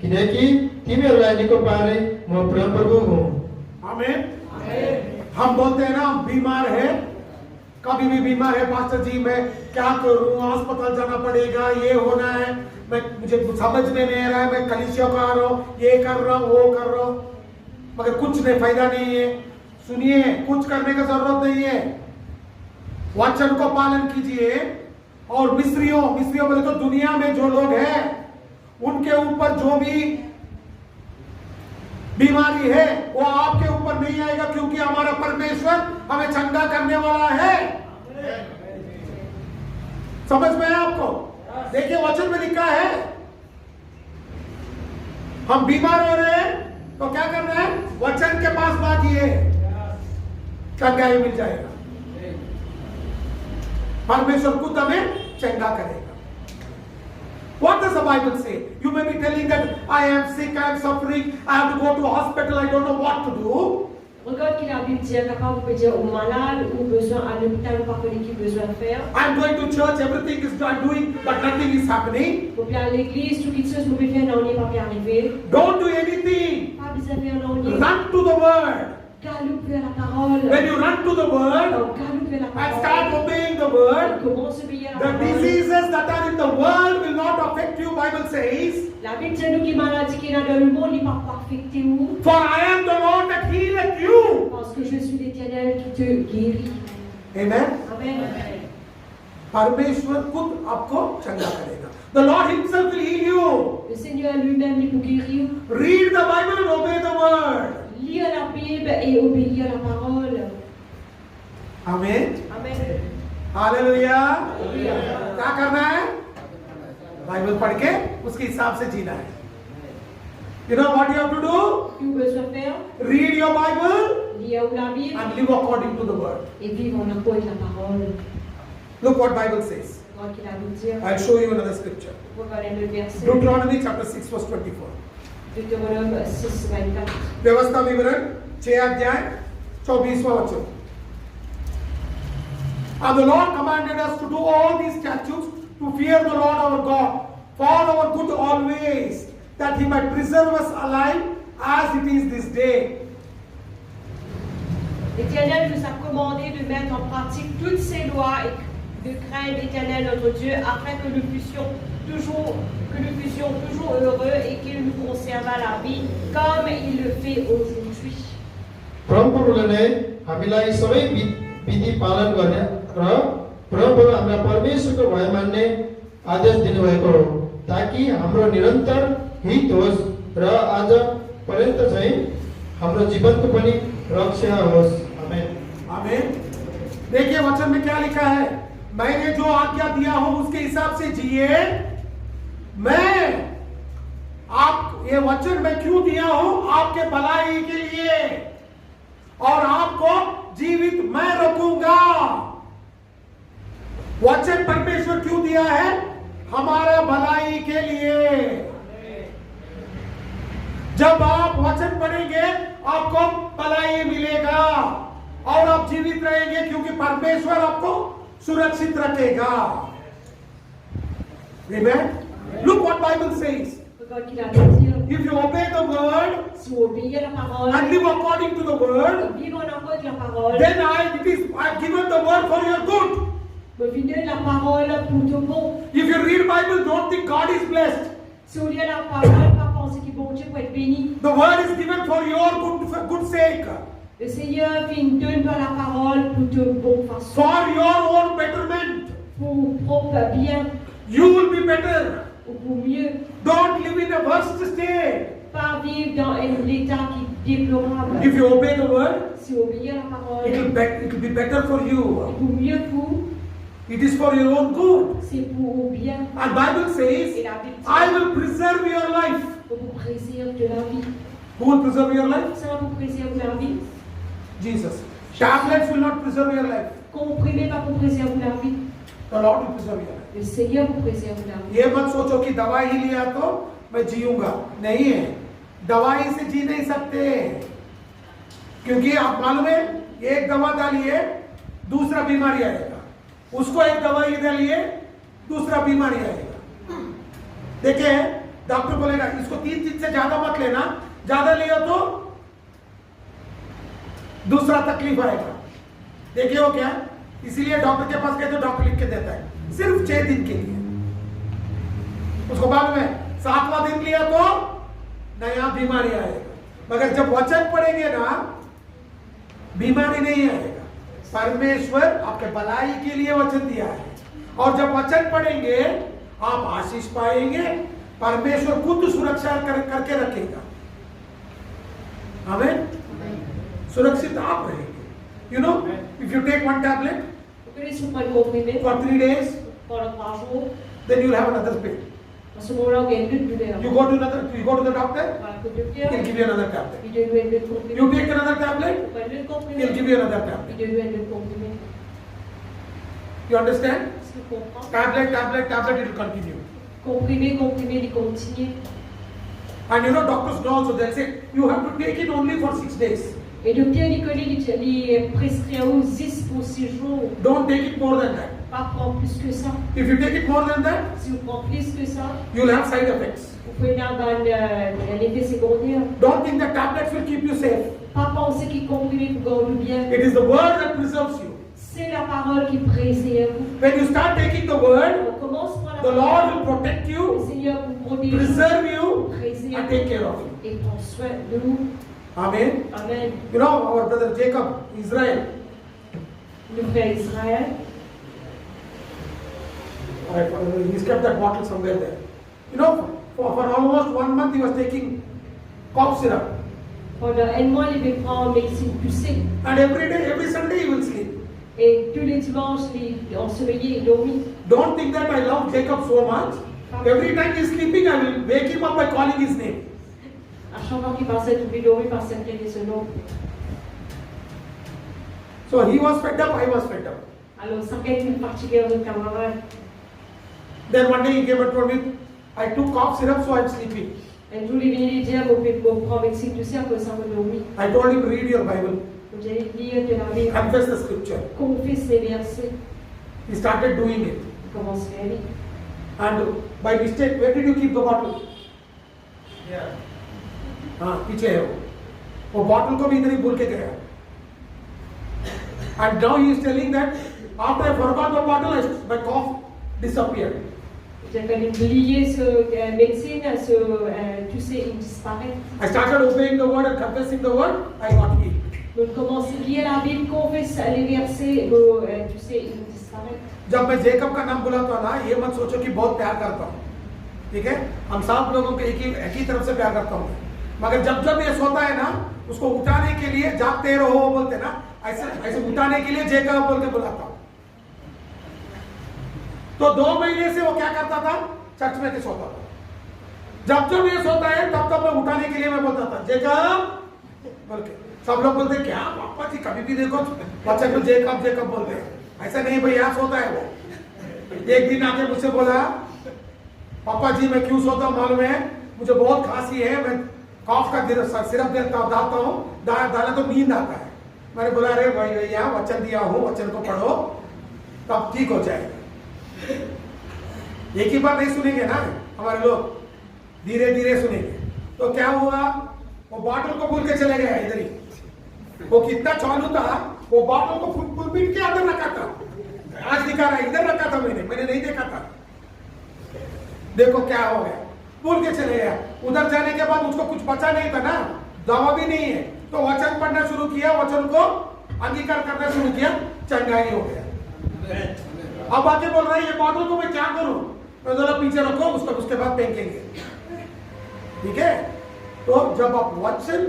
किनकि तिमीहरूलाई निको पार्ने म परमप्रभु हुँ। आमेन। हम बोलते हैं ना हम बीमार है, कभी भी बीमार है, पास्टर जी मैं क्या करूं, अस्पताल जाना पड़ेगा, ये होना है, मुझे समझ में नहीं आ रहा है, मैं कलीसिया का आ रहा हूं, ये कर रहा हूं, वो कर रहा हूं, मगर कुछ नहीं, फायदा नहीं है। सुनिए, कुछ करने का जरूरत नहीं है, वचन को पालन कीजिए। और मिस्रियों बोले तो दुनिया में जो लोग हैं उनके ऊपर जो भी बीमारी है वो आपके ऊपर नहीं आएगा, क्योंकि हमारा परमेश्वर हमें चंगा करने वाला है। समझ में है आपको? देखिए वचन में लिखा है हम बीमार हो रहे हैं तो क्या करना है, वचन के पास भागिए, चंगाई मिल जाएगा। परमेश्वर खुद हमें चंगा करेगा। What does the Bible say? You may be telling that I am sick, I am suffering, I have to go to hospital, I don't know what to do. Regarde qu'il a Bible dit, capable vous pouvez dire aux malades ou besoin à l'hôpital ou par qui besoin de faire. I'm going to church, everything is I'm doing, but nothing is happening. Vous pouvez aller à l'église, tout quelque chose vous pouvez faire, non, il va pas arriver. Don't do anything. Pas besoin de faire, non, Run to the word. Galope vers la parole. When you run to the word Galope vers la and parole. start obeying the word, Commence à obéir à la the parole. diseases that are in the world will not affect you, Bible says. La Bible dit nous qui maladie qui est dans le monde, il va pas affecter vous. For I am the Lord that healeth you. Parce que je suis l'Éternel qui te guérit. Amen. Amen. परमेश्वर खुद आपको चंगा करेगा. The Lord himself will heal you. Le Seigneur lui-même il vous guérir. Read the Bible and obey the word. Lire la Bible et obéir à la parole. Amen. Amen. Hallelujah. क्या करना है? Bible पढ़ के उसके हिसाब से जीना है. You know what you have to do? Que besoin faire? Read your Bible Lire la Bible and live according to the word. et vivre en accord avec la parole. Look what Bible says. Regarde qu'il a nous dire. I'll show you another scripture. Regardez le verset. Deuteronomy chapter 6 verse 24. Deutéronome 6:24. व्यवस्था विवरण 6 अध्याय 24वां वचन. And the Lord commanded us to do all these statutes to fear the Lord our God for our good always, that he might preserve us alive as it is this day. L'Éternel nous a commandé de mettre en pratique toutes ces lois et de craindre l'Éternel notre Dieu afin que nous fussions toujours heureux et qu'il nous conserve à la vie comme il le fait aujourd'hui. परमप्रभुले नै हामीलाई सबै विधि पालन गर्ने र परमप्रभु हाम्रा परमेश्वरको भय मान्ने आदेश दिनुभएको हो, ताकि हाम्रो निरन्तर हित होस् र आज पर्यन्त चाहिँ हाम्रो जीवनको पनि रक्षा होस्. आमेन. आमेन. देखिए वचन में क्या लिखा है, मैंने जो आज्ञा दिया हो उसके हिसाब से जिए. मैं आप ये वचन मैं क्यों दिया हूं, आपके भलाई के लिए, और आपको जीवित मैं रखूंगा. वचन परमेश्वर क्यों दिया है, हमारा भलाई के लिए. जब आप वचन पढ़ेंगे आपको भलाई मिलेगा और आप जीवित रहेंगे, क्योंकि परमेश्वर आपको सुरक्षित रखेगा. Amen. Look what Bible says. Regarde qu'il a nous dire. If you obey the word Si vous obéissez à la parole, and live according to the word, vivre en accord avec la parole, then I've given the word for your good. me donne la parole pour tout bon. If you read Bible, don't think God is blessed. Si vous lisez la parole, pas penser que bon Dieu pour être béni. The word is given for your good sake, Le Seigneur nous donne pas la parole pour de bonne façon, for your own betterment. pour propre bien. You will be better. ou pour mieux. Don't live in a worst state. Pas vivre dans un état qui est déplorable. If you obey the word, Si vous obéissez à la parole, it will be better for you. pour mieux pour, It is for your own good. c'est pour vos biens. And Bible Et says, la Bible I dit, will preserve your life. pour vous préserver de la vie. Who will preserve your life? Ça vous préserve la vie. Jesus. Tablets will not preserve your life. Comprimez pas pour préserver la vie. The Lord will preserve your life. Le Seigneur vous préserve la vie. ये मत सोचो कि दवाई ही लिया तो मैं जीऊंगा, नहीं है। दवाई से जी नहीं सकते, क्योंकि आप मालूम है, एक दवा डालिए दूसरा बीमारी आएगा, उसको एक दवाई डालिए दूसरा बीमारी आएगा। देखिए डॉक्टर बोलेगा इसको 3 दिन से ज्यादा मत लेना, ज्यादा लियो तो दूसरा तकलीफ आएगा। देखिए वो क्या, इसीलिए डॉक्टर के पास गए तो डॉक्टर लिख के देता है सिर्फ 6 दिन के लिए। उसको बाद में 7वां दिन लिया तो नया बीमारी आएगा। मगर जब वचन पढ़ेंगे ना, बीमारी नहीं आएगा। परमेश्वर आपके भलाई के लिए वचन दिया है, और जब वचन पढ़ेंगे आप आशीष पाएंगे। परमेश्वर खुद सुरक्षा करके रखेगा। आमीन। सुरक्षित आप रहेंगे। You know, if you take one tablet Vous connaissez vous prenez comprimé for 3 days, pendant 3 jours. then you will have another pain. À ce moment-là, vous avez une lutte douleur. You go to the doctor, Voilà, le docteur, he'll give you another tablet. il donne une lutte comprimée. You take another tablet, Vous prenez une comprimée. he'll give you another tablet. Il donne une lutte comprimée. You understand? Est-ce que vous comprenez? Tablet, it will continue. Comprimé, il continue. And you know, doctors know also, they'll say, you have to take it only for 6 days. Et le docteur Nicolas, il prescrit aux 10 pour 6 jours. Don't take it more than that. Pas prendre plus que ça. If you take it more than that, Si vous prenez plus que ça, you'll have side effects. vous pouvez avoir un effet secondaire. Don't think that tablets will keep you safe. Pas penser qu'il comprimé pour garder bien. It is the word that preserves you. C'est la parole qui préserve. When you start taking the word, On commence par la the parole. Lord will protect Le you, Seigneur vous protège, preserve you, préserve and take care of you. et prend soin de nous. Amen. Amen. You know, our brother Jacob, Israel, Le frère Israël, he's kept that bottle somewhere there. You know, for almost 1 month he was taking cough syrup. pendant un mois, il devait prendre médecine poussée. And every day, every Sunday he will sleep. Et tous les dimanches, il ensommeillait et dormit. Don't think that I love Jacob so much. Every time he's sleeping, I will wake him up by calling his name. À chaque fois qu'il passait, il devait dormir par cette son nom. So he was fed up, I was fed up. Alors, ça fait une particulière de camarade. Then one day he came and told me, I took cough syrup, so I'm sleeping. Un jour, il est venu lui dire, mon prend médecine poussée, après ça, on dormit. I told him, read your Bible, Vous allez lire de la Bible, confess the scripture. confesse les versets. He started doing it. Il commence à lire. And by mistake, where did you keep the bottle? हाँ पीछे है वो bottle को भी इधर ही भूल के गया. And now he is telling that after I forgot the bottle, my cough disappeared. J'ai quand même oublié ce médecine, tu sais, il disparaît. I started obeying the word and confessing the word. I got healed. Donc, commence à lire la Bible, confesse les versets, tu sais, il disparaît. जब मैं Jacob का नाम बुलाता हूँ ना, ये मत सोचो कि बहुत प्यार करता हूँ. ठीक है, हम सब लोगों को एक ही तरफ से प्यार करता हूँ. मगर जब ये सोता है ना, उसको उठाने के लिए जागते रहो बोलते ना, ऐसे उठाने के लिए जेकब बोल के बुलाता हूँ. तो 2 महीने से वो क्या करता था, चर्च में के सोता था. जब ये सोता है तब मैं उठाने के लिए मैं बोलता था जेकब बोल के. सब लोग बोलते क्या पापा जी कभी भी देखो बच्चे को जेकब बोलते हैं. ऐसा नहीं भैया, सोता है वो. एक दिन आके मुझसे बोला, पापा जी मैं क्यों सोता हूँ मालूम है, मुझे बहुत खांसी है, मैं कॉफ का सिरप डालता हूँ, डाला तो नींद आता है. मैंने बोला अरे भैया वचन दिया हूँ, वचन को पढ़ो तब ठीक हो जाएगा. एक ही बार नहीं सुनेंगे ना हमारे लोग, धीरे धीरे सुनेंगे. तो क्या हुआ, वो बॉटल को भूल के चले गया इधर ही. वो कितना चालू था, वो बॉटल को पुलपिट के अंदर रखा था. आज दिखा रहा है, इधर रखा था मैंने नहीं देखा था. देखो क्या हो गया, भूल के चले गया. उधर जाने के बाद उसको कुछ बचा नहीं था ना, दवा भी नहीं है, तो वचन पढ़ना शुरू किया, वचन को अंगीकार करना शुरू किया, चंगाई हो गया. अब आके बोल रहा है ये बॉटल को मैं क्या करूं, मैं जरा पीछे रखो, उसके बाद फेंकेंगे। ठीक है? तो जब आप वचन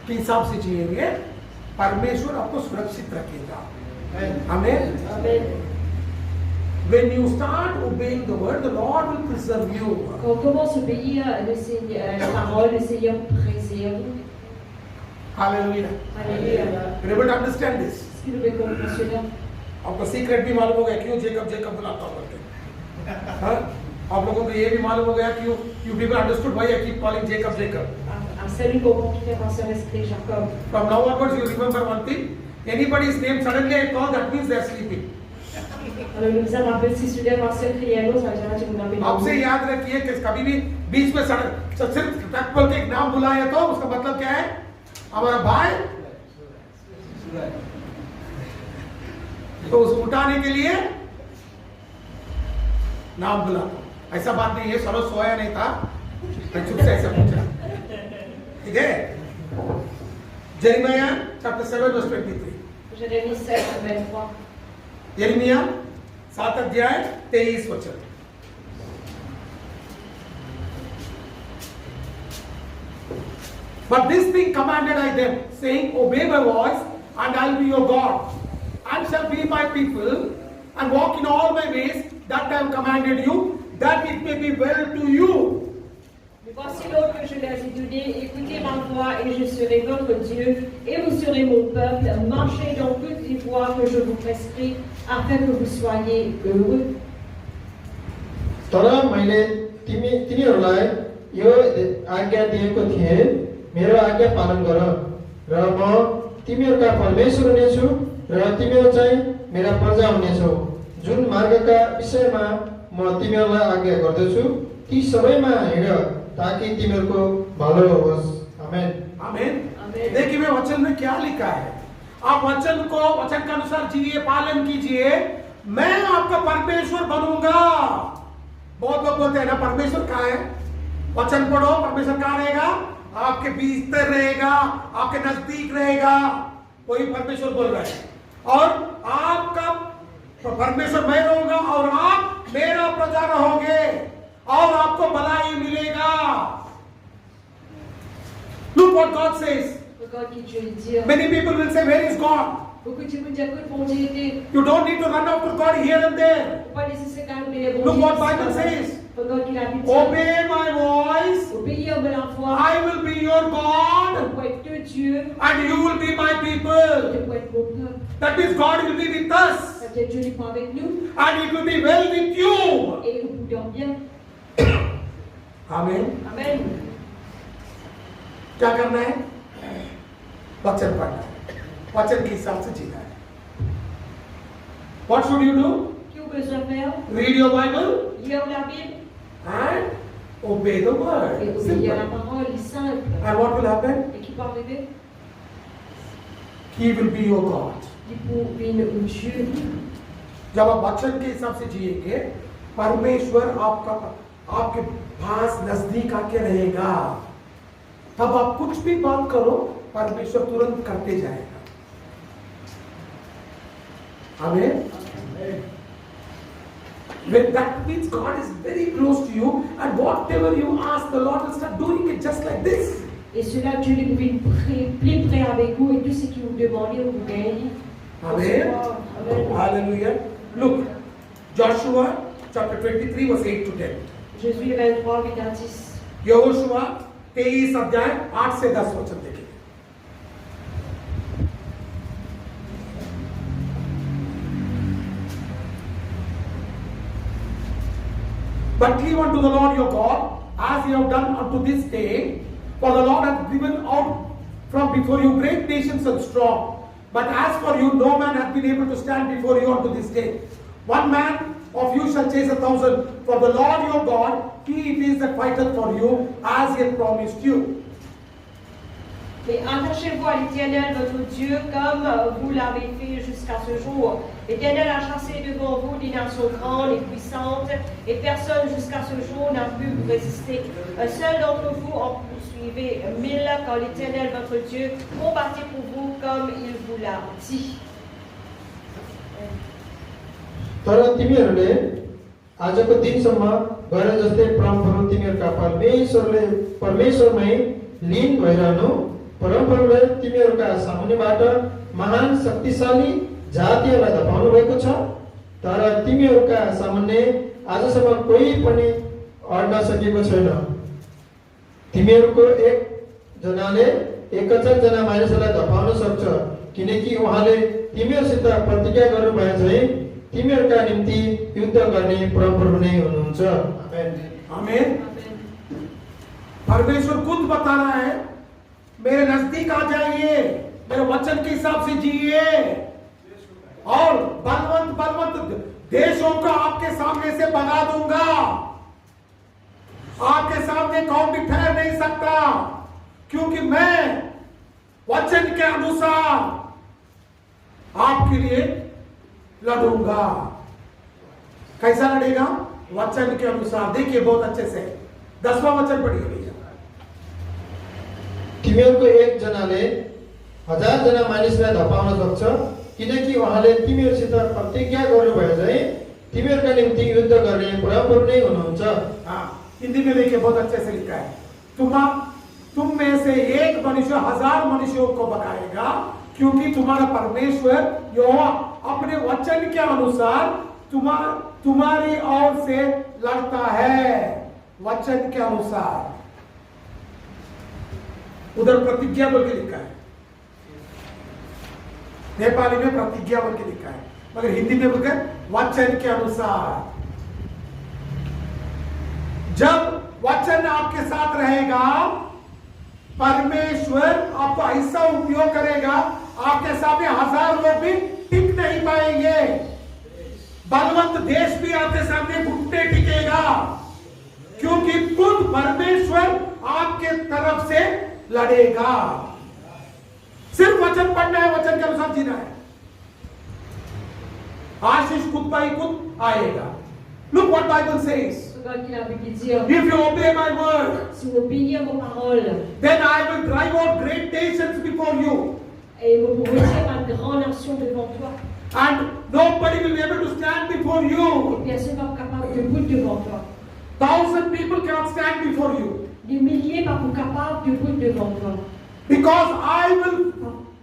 के हिसाब से जिएंगे, परमेश्वर आपको सुरक्षित रखेगा। आमीन। When you start obeying the word, the Lord will preserve you. Quand on commence à obéir le Seigneur, la parole, le Seigneur préserve. Hallelujah. Alléluia. You're able to understand this? Est-ce que nous pouvons comprendre cela? आपको secret भी मालूम हो गया क्यों Jacob Jacob बुलाता हूं करके। हाँ? आप लोगों को ये भी मालूम हो गया क्यों you people understood why I keep calling Jacob Jacob. Salut, comprend tout faire en respect Jacob. From now onwards, you remember one thing. Anybody's name suddenly I call, that means they are sleeping. Alors nous nous rappelle si soudain ma sœur criait à nous, ça veut dire que nous n'avons pas. आपसे याद रखिए कि कभी भी बीच में सिर्फ टक बोल के एक नाम बुलाया तो उसका मतलब क्या है? हमारा भाई तो उस उठाने के लिए नाम बुलाता। ऐसा बात नहीं है, सरो सोया नहीं था, मैं चुप से ऐसे पूछा। ठीक है? Jeremiah chapter 7 verse 23. Jérémie 7 23. यिर्मयाह 7 अध्याय 23 वचन। But this thing commanded I them, saying, obey my voice, and I will be your God, and shall be my people, and walk in all my ways that I have commanded you, that it may be well to you. Voici l'ordre que je leur ai donné, écoutez ma voix et je serai votre Dieu, et vous serez mon peuple, marchez dans toutes les voies que je vous prescris, afin que vous soyez heureux. तर मैले तिनीहरूलाई यो आज्ञा दिएको थिएँ, मेरो आज्ञा पालन गर र म तिमीहरूका परमेश्वर हुनेछु र तिमीहरू चाहिँ मेरा प्रजा हुनेछौ। जुन मार्गका विषयमा म तिमीहरूलाई आज्ञा गर्दछु ती सबैमा हिँड ताकि तिमीहरूको भलो होस्। आमेन। आमेन। देखिए मैं वचन में क्या लिखा है, आप वचन के अनुसार जिए, पालन कीजिए, मैं आपका परमेश्वर बनूंगा। बहुत लोग बोलते हैं ना परमेश्वर कहाँ है? वचन पढ़ो, परमेश्वर कहाँ रहेगा? आपके भीतर रहेगा, आपके नजदीक रहेगा। वही परमेश्वर बोल रहा है। और आपका परमेश्वर मैं रहूंगा और आप मेरा प्रजा रहोगे और आपको भलाई मिलेगा। Look what God says. Regarde qui Dieu dit. Many people will say, where is God? Beaucoup de gens vont dire que bon Dieu était. You don't need to run after God here and there. Faut pas laisser se calmer. Bon Look Dieu. what Bible says. Regarde qu'il a dit. Obey my voice. Obéir à la voix. I will be your God. Pour être de Dieu. And you will be my people. Pour être mon peuple. That means God will be with us. Ça veut dire Dieu n'est pas avec nous. And it will be well with you. Et nous pouvons bien. Amen. Amen. क्या करना है? वचन पढ़ना है, वचन के हिसाब से जीना है। What should you do? Qui vous besoin faire? Read your Bible Lire la Bible. and obey the word. Et obéir Simple. à la parole, est simple. And what will happen? Et qui va arriver? He will be your God. Il pour une Dieu. जब आप वचन के हिसाब से जिएंगे, परमेश्वर आपके पास नजदीक आके रहेगा। तब आप कुछ भी बात करो, परमेश्वर तुरंत करते जाएगा। आमीन। That means God is very close to you, and whatever you ask, the Lord will start doing it just like this. Et cela, Dieu est plus près avec vous et tout ce que vous demandez, vous gagnez. Amen. Amen. Hallelujah. Look, Joshua chapter 23 verse 8 to 10. Jésus 23, 8 à 10. Yehoshua 23 अध्याय 8 से 10 वचन देखिए। But cleave unto the Lord your God, as ye have done unto this day, for the Lord hath driven out from before you great nations and strong. But as for you, no man hath been able to stand before you unto this day. One man of you shall chase 1,000, for the Lord your God, He it is that fighteth for you, as He hath promised you. Mais attachez-vous à l'Éternel, votre Dieu, comme vous l'avez fait jusqu'à ce jour. L'Éternel a chassé devant vous des nations grandes et puissantes, et personne jusqu'à ce jour n'a pu vous résister. Un seul d'entre vous en poursuivait 1000, quand l'Éternel, votre Dieu, combattait pour vous comme il vous l'a dit. तर तिमीहरूले आजको दिनसम्म गरे जस्तै परमप्रभु तिमीहरूका परमेश्वरमै लीन भइरहनु, परमप्रभुले तिमीहरूका सामुन्नेबाट महान शक्तिशाली जातिहरूलाई धपाउनु भएको छ, तर तिमीहरूका सामुन्ने आजसम्म कोही पनि अड्न सकेको छैन। तिमीहरूको एक जनाले 1000 जना मानिसहरूलाई धपाउन सक्छ, किनकि उहाँले तिमीहरूसित प्रतिज्ञा गर्नुभए चाहिँ तिमीहरूका निम्ति युद्ध गर्ने परमप्रभु नै हुनुहुन्छ। आमेन। आमेन। परमेश्वर खुद बता रहा है, मेरे नजदीक आ जाइए, मेरे वचन के हिसाब से जिए, और बलवंत देशों को आपके सामने से भगा दूंगा। आपके सामने कौन भी ठहर नहीं सकता, क्योंकि मैं वचन के अनुसार आपके लिए लड़ूंगा। कैसा लड़ेगा? वचन के अनुसार। देखिए बहुत अच्छे से 10वां वचन पढ़िए भैया। तिमीहरूको एक जनाले 1000 जना मानिसलाई धपाउन सक्छ, किनकि उहाँले तिमीहरूसित प्रतिज्ञा गर्नुभयो चाहिँ तिमीहरूका निम्ति युद्ध गर्ने परमप्रभु नै हुनुहुन्छ। हिंदी में देखिए बहुत अच्छे से लिखा है, तुम में से एक मनुष्य 1000 मनुष्यों को भगाएगा, क्योंकि तुम्हारा परमेश्वर यहोवा अपने वचन के अनुसार तुम्हारी ओर से लड़ता है। वचन के अनुसार, उधर प्रतिज्ञा बोल के लिखा है, नेपाली में प्रतिज्ञा बोल के लिखा है, मगर हिंदी में बोलकर वचन के अनुसार। जब वचन आपके साथ रहेगा, परमेश्वर आपको ऐसा उपयोग करेगा, आपके सामने 1000 लोग भी टिक नहीं पाएंगे, बलवंत देश भी आपके सामने घुटने टिकेगा, क्योंकि खुद परमेश्वर आपके तरफ से लड़ेगा। सिर्फ वचन पढ़ना है, वचन के अनुसार जीना है, आशीष खुद by खुद आएगा। Look what Bible says. If you obey my word, Si vous obéissez à vos paroles, then I will drive out great nations before you, et vous retirer ma grande nation devant toi, and nobody will be able to stand before et you. personne ne va être capable de debout devant toi. 1,000 people cannot stand before you, Des milliers ne seront pas capables de debout devant toi. because I will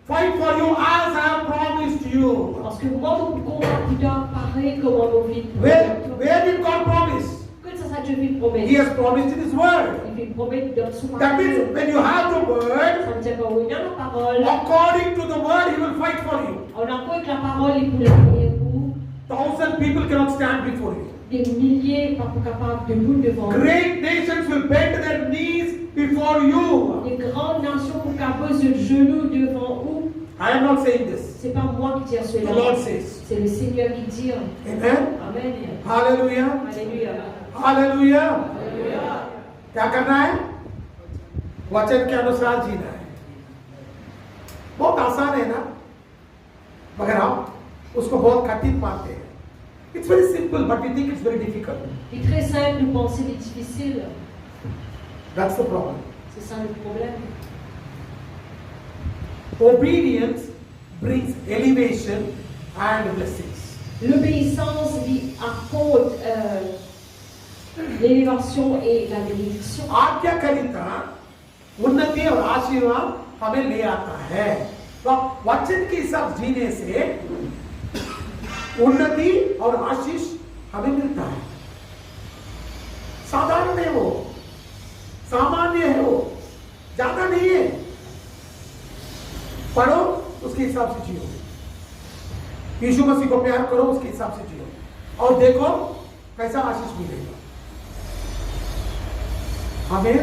fight for you as I have promised you. Parce que moi, mon combat plus tard, pareil comme mon vie. Where did God promise? Que ça Dieu fait promettre. He has promised in His word. Il fait promettre dans son That parole. means when you have the word, Ça veut dire qu'on a la parole. according to the word, He will fight for you. On a quoi avec la parole et pour la prière pour 1,000 people cannot stand before you. des milliers ne seront pas capables de debout devant toi. Great nations will bend their knees before you. Les grandes nations pour qu'elles se genoux devant vous. I am not saying this. C'est pas moi qui dis The cela. Lord says. C'est le Seigneur qui dit. Amen. Amen. Hallelujah. Alléluia. Hallelujah. क्या करना है? वचन के अनुसार जीना है। बहुत आसान है ना, मगर हम उसको बहुत कठिन मानते हैं। It's very simple, but we think it's very difficult. C'est très simple de penser les difficiles. That's the problem. C'est ça le problème. Obedience brings elevation and blessings. L'obéissance apporte l'élévation et la bénédiction. आज्ञाकारिता उन्नति और आशीर्वाद हमें ले आता है। तो वचन के हिसाब जीने से उन्नति और आशीष हमें मिलता है। साधारण है वो, सामान्य है वो, ज्यादा नहीं है। पढ़ो उसके हिसाब से जियो, यीशु मसीह को प्यार करो उसके हिसाब से जियो, और देखो कैसा आशीष मिलेगा। हमें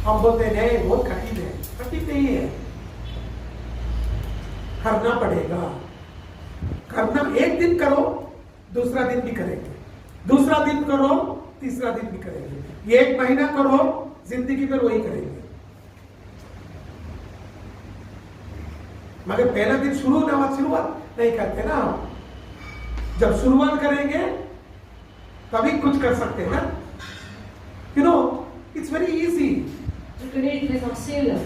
हम बोलते हैं नहीं बहुत कठिन है, कठिन नहीं है, करना पड़ेगा। करना, एक दिन करो दूसरा दिन भी करेंगे, दूसरा दिन करो तीसरा दिन भी करेंगे, एक महीना करो जिंदगी भर वही करेंगे। मगर पहला दिन शुरुआत नहीं करते ना, जब शुरुआत करेंगे तभी कुछ कर सकते हैं ना। You know, it's very easy. Je connais les très faciles.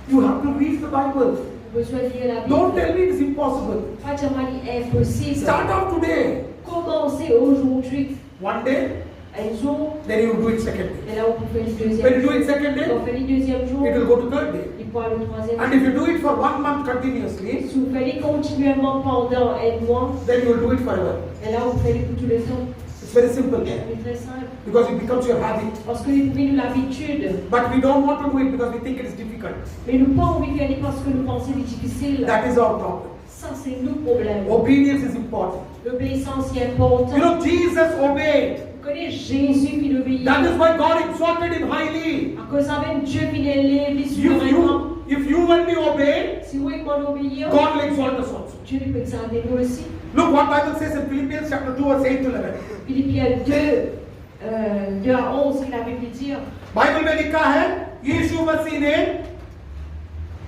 You have to read the Bible. Vous besoin de lire la Bible. Don't tell me it's impossible. Pas dire moi, il est impossible. Start off today. Commence commencer aujourd'hui. One day, Un jour, then you will do it second day. et là, on fait le When deuxième you do jour. it second day, On fait le deuxième jour, it will go to third day. il pourra le troisième And if jour. you do it for 1 month continuously, Si vous faites continuellement pendant un mois, then you will do it forever. et là, vous faites tout le temps. It's very simple C'est très simple. because it becomes your habit. Parce que vous avez l'habitude. But we don't want to do it because we think it is difficult. Mais nous pas envie d'y aller parce que nous pensons que c'est difficile. That is our problem. Ça, c'est nos problèmes. Obedience is important. L'obéissance est importante. You know, Jesus obeyed. Vous connaissez Jésus qui l'obéit. That is why God exalted him highly. À cause avec Dieu qui l'élève souverainement. If you and me obey, Si vous et moi l'obéissons, God will exalt us also. Dieu peut exalter nous aussi. Look what Bible says in Philippians chapter 2 verse 8 to 11. Philippiens 2 à 11 qui la Bible dit. Bible में लिखा है यीशु मसीह ने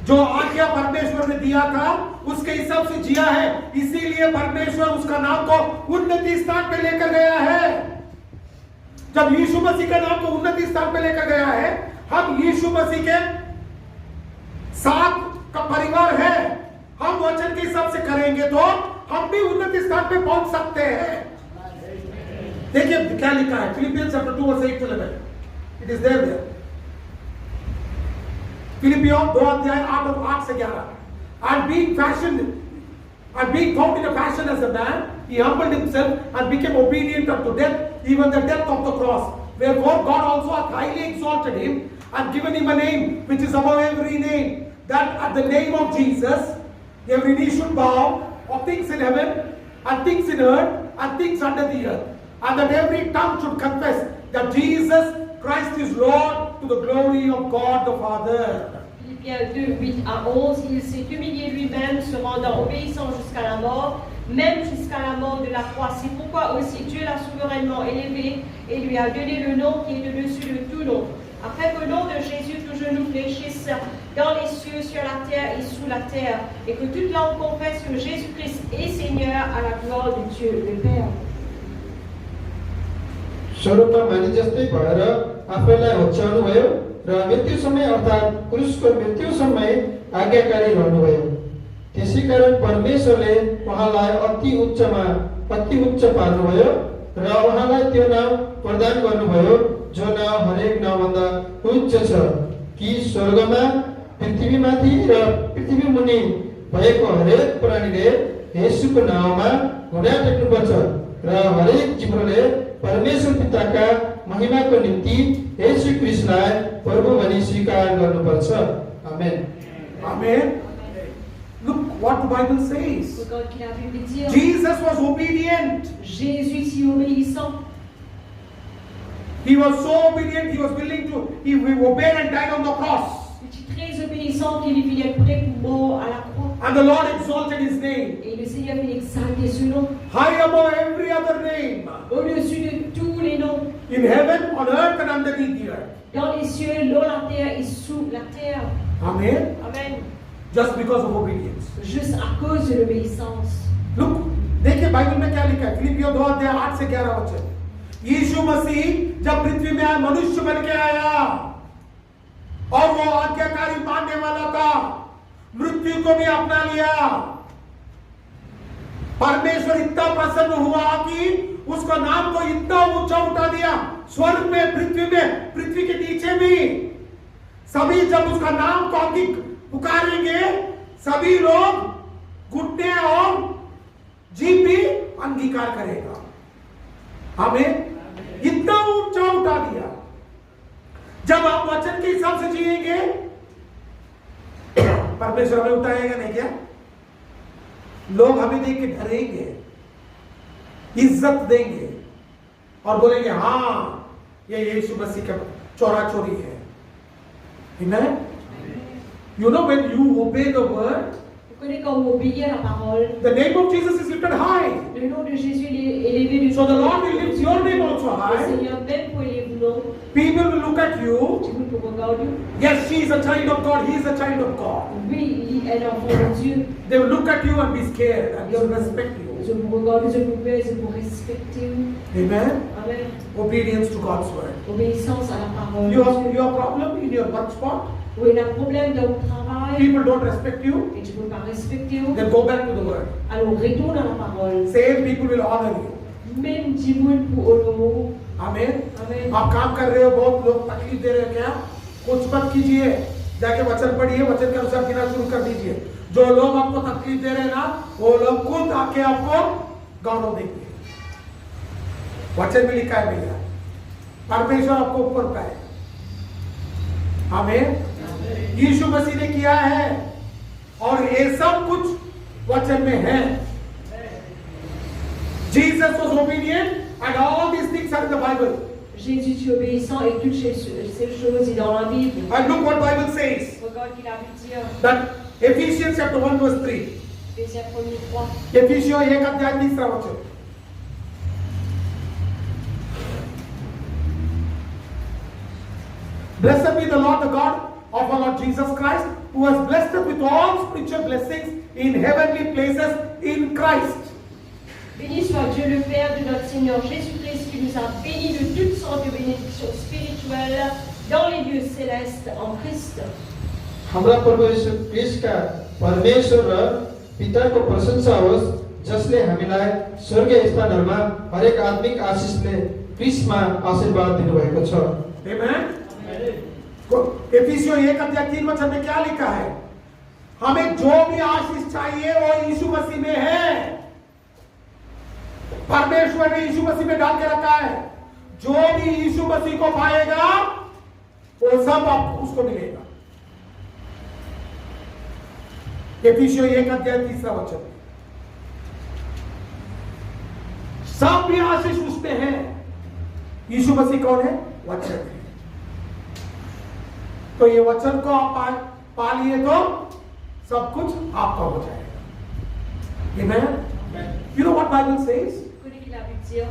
जो आज्ञा परमेश्वर ने दिया था उसके हिसाब से जिया है, इसीलिए परमेश्वर उसका नाम को उन्नति स्थान पे लेकर गया है। जब यीशु मसीह का नाम को उन्नति स्थान पे लेकर गया है, हम यीशु मसीह के साथ का परिवार है, हम वचन के हिसाब से करेंगे तो हम भी उन्नति स्थान पे पहुंच सकते हैं। देखिए क्या लिखा है Philippians chapter 2 verse 8 to 11. It is there there. फिलिपियों 2 अध्याय 8 से 11. And being found in a fashion as a man, he humbled himself and became obedient unto death, even the death of the cross. Wherefore God also hath highly exalted him and given him a name which is above every name, that at the name of Jesus every knee should bow, of things in heaven and things in earth and things under the earth, and that every tongue should confess that Jesus Christ is Lord, to the glory of God the Father. Philippiens 2, 8 à 11, il s'est humilié lui-même, se rendant obéissant jusqu'à la mort, même jusqu'à la mort de la croix. C'est pourquoi aussi Dieu l'a souverainement élevé et lui a donné le nom qui est au-dessus de tout nom, afin qu'au nom de Jésus tout genou fléchisse dans les cieux, sur la terre et sous la terre, et que toute langue confesse que Jésus-Christ est Seigneur, à la gloire de Dieu le Père. स्वरूपमा मानि जस्तै भएर आफैलाई होच्याउनु भयो र मृत्यु समय अर्थात् क्रुसको मृत्यु समय आज्ञाकारी रहनुभयो। त्यसै कारण परमेश्वरले उहाँलाई अति उच्च पार्नुभयो र उहाँलाई त्यो नाम प्रदान गर्नुभयो जो नाम हरेक नामभन्दा उच्च छ, कि स्वर्गमा, पृथ्वीमाथि र पृथ्वी मुनि भएको हरेक प्राणीले येशूको नाममा घुँडा टेक्नुपर्छ र हरेक जिब्रोले परमेश्वर पिताका महिमाको निम्ति येशू ख्रीष्टलाई प्रभु भनी स्वीकार गर्नुपर्छ। आमेन। Amen. Look what the Bible says. Regarde qu'il a pu le dire. Jesus was obedient. Jésus si obéissant. He was so obedient, he was willing to, he obeyed and died on the cross. Il était très obéissant qu'il est venu prêt pour mort à la croix. And the Lord exalted his name Et le Seigneur vient exalter ce nom high above every other name, au-dessus de tous les noms, in heaven, on earth and underneath the earth. dans les cieux, dans la terre et sous la terre. Amen. Amen. Just because of obedience. Juste à cause de l'obéissance. Look, देखिए Bible में क्या लिखा है फिलिपियों 2 अध्याय 8 से 11 वचन। यीशु मसीह जब पृथ्वी में मनुष्य बन के आया और वो आज्ञाकारी मानने वाला था, मृत्यु को भी अपना लिया। परमेश्वर इतना प्रसन्न हुआ कि उसका नाम को इतना ऊंचा उठा दिया, स्वर्ग में, पृथ्वी के नीचे भी सभी जब उसका नाम को पुकारेंगे, सभी लोग घुटने और जीभ भी अंगीकार करेगा। हमें इतना ऊंचा उठा दिया। जब आप वचन के हिसाब से जिएंगे, परमेश्वर हमें उठाएगा नहीं क्या? लोग हमें देख के डरेंगे, इज्जत देंगे और बोलेंगे हाँ ये यीशु मसीह का चोरा चोरी है। Amen? You know, when you obey the word, Vous connaissez quand vous obéissez à la parole, the name of Jesus is lifted high. le nom de Jésus est élevé de So the Lord will lift your name also Le high. Seigneur même pour élever le nom. People will look at you. Tu peux regarder. Yes, she is a child of God. He is a child of God. Oui, il est l'enfant de Dieu. They will look at you and be scared and they will respect you. Je vous regarde, je vous paie, je vous respecte. Amen. Amen. Obedience to God's word. Obéissance à la parole. You have problem in your work spot. Ou il y a un problème dans le travail People don't respect you. et tu ne peux pas respecter. Then go back to the word. Alors retourne à la parole. Same people will honor you. Même Dimoun pour Olomo. आमीन। Amen. आप काम कर रहे हो, बहुत लोग तकलीफ दे रहे हैं, क्या कुछ मत कीजिए, जाके वचन पढ़िए, वचन के अनुसार जीना शुरू कर दीजिए। जो लोग आपको तकलीफ दे रहे हैं ना, वो लोग खुद आके आपको गौरव देंगे। वचन में लिखा है भैया, परमेश्वर आपको ऊपर का है। आमीन। यीशु मसीह ने किया है और ये सब कुछ वचन में है। Jesus was obedient and all these things are in the Bible. Jésus est obéissant et toutes ces choses sont dans la Bible. And look what Bible says. Regarde qu'il a pu dire. That Ephesians chapter 1 verse 3. Éphésiens 1:3. Ephesians 1 अध्याय 3 वचन। Blessed be the Lord, the God of our Lord Jesus Christ, who has blessed us with all spiritual blessings in heavenly places in Christ. Béni soit Dieu le Père de notre Seigneur Jésus-Christ qui nous a bénis de toutes sortes de bénédictions spirituelles dans les lieux célestes en Christ. हाम्रा प्रभु यीशु ख्रीष्टका परमेश्वर र पिताको प्रशंसा होस् जसले हामीलाई स्वर्गीय स्थानहरूमा हरेक आत्मिक आशिषले ख्रीष्टमा आशीर्वाद दिनुभएको छ। Amen. एफिसियों 1 अध्याय 3 वचन में क्या लिखा है? हमें जो भी आशीष चाहिए वो यीशु मसीह में है। परमेश्वर ने यीशु मसीह में डाल के रखा है। जो भी यीशु मसीह को पाएगा वो सब आप उसको मिलेगा। एफिसियों 1 अध्याय 3 वचन। सब भी आशीष उसमें है। यीशु मसीह कौन है? वचन है। तो ये वचन को आप पा लिए तो सब कुछ आपका हो जाएगा। Amen. You know what Bible says?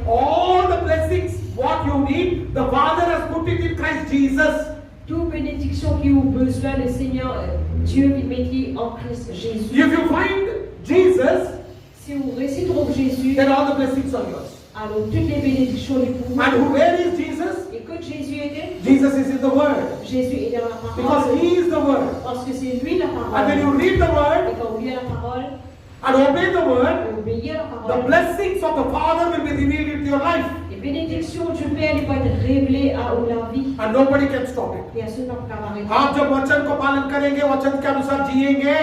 All the blessings what you need, the Father has put it in Christ Jesus. Toute bénédiction qui ont besoin, le Seigneur Dieu lui met en Christ Jésus. If you find Jesus, si vous réciterez Jésus, then all the blessings are yours. Alors toutes les bénédictions du pour vous. And where is Jesus? Et que Jésus était? Jesus is in the Word. Jésus est dans la parole. Because He is the Word. Parce que c'est lui la parole. And when you read the Word, et quand vous lisez la parole, and obey the Word, et obéir la parole, the blessings of the Father will be revealed into your life. Les bénédictions du Père ne peuvent être révélées à la vie. And nobody can stop it. Et à ceux qui n'ont pas arrêté. आप जब वचन को पालन करेंगे, वचन के अनुसार जिएंगे,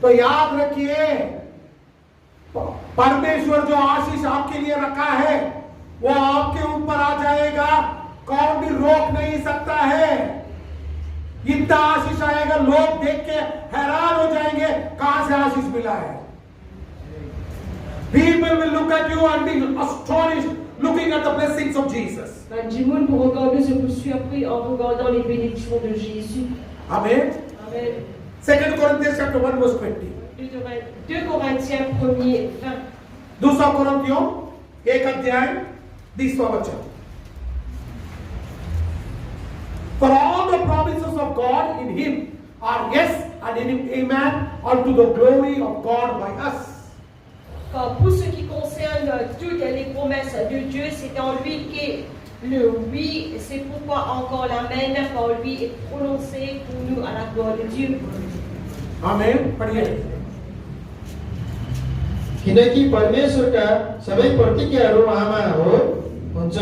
तो याद रखिए परमेश्वर जो आशीष आपके लिए रखा है वो आपके ऊपर आ जाएगा। कौन भी रोक नहीं सकता है। इतना आशीष आएगा, लोग देख के हैरान हो जाएंगे कहां से आशीष मिला है। People will look at you and be astonished looking at the blessings of Jesus. Du monde pour regarder ce que je suis appris en regardant les bénédictions de Jésus. Amen. Amen. 2 Corinthians chapter 1 verse 20. 2 Corinthiens 1er 20. 2 कोरिन्थियों 1 अध्याय 20 वचन। For all the promises of God in Him are yes and in Him amen unto the glory of God by us. Car pour ce qui concerne toutes les promesses de Dieu, c'est en lui que le oui, c'est pourquoi encore l'amen par lui est prononcé pour nous à la gloire de Dieu. Amen. पढ़िए। किनकि परमेश्वरका सबै प्रतिज्ञाहरू उहाँमा हो हुन्छ,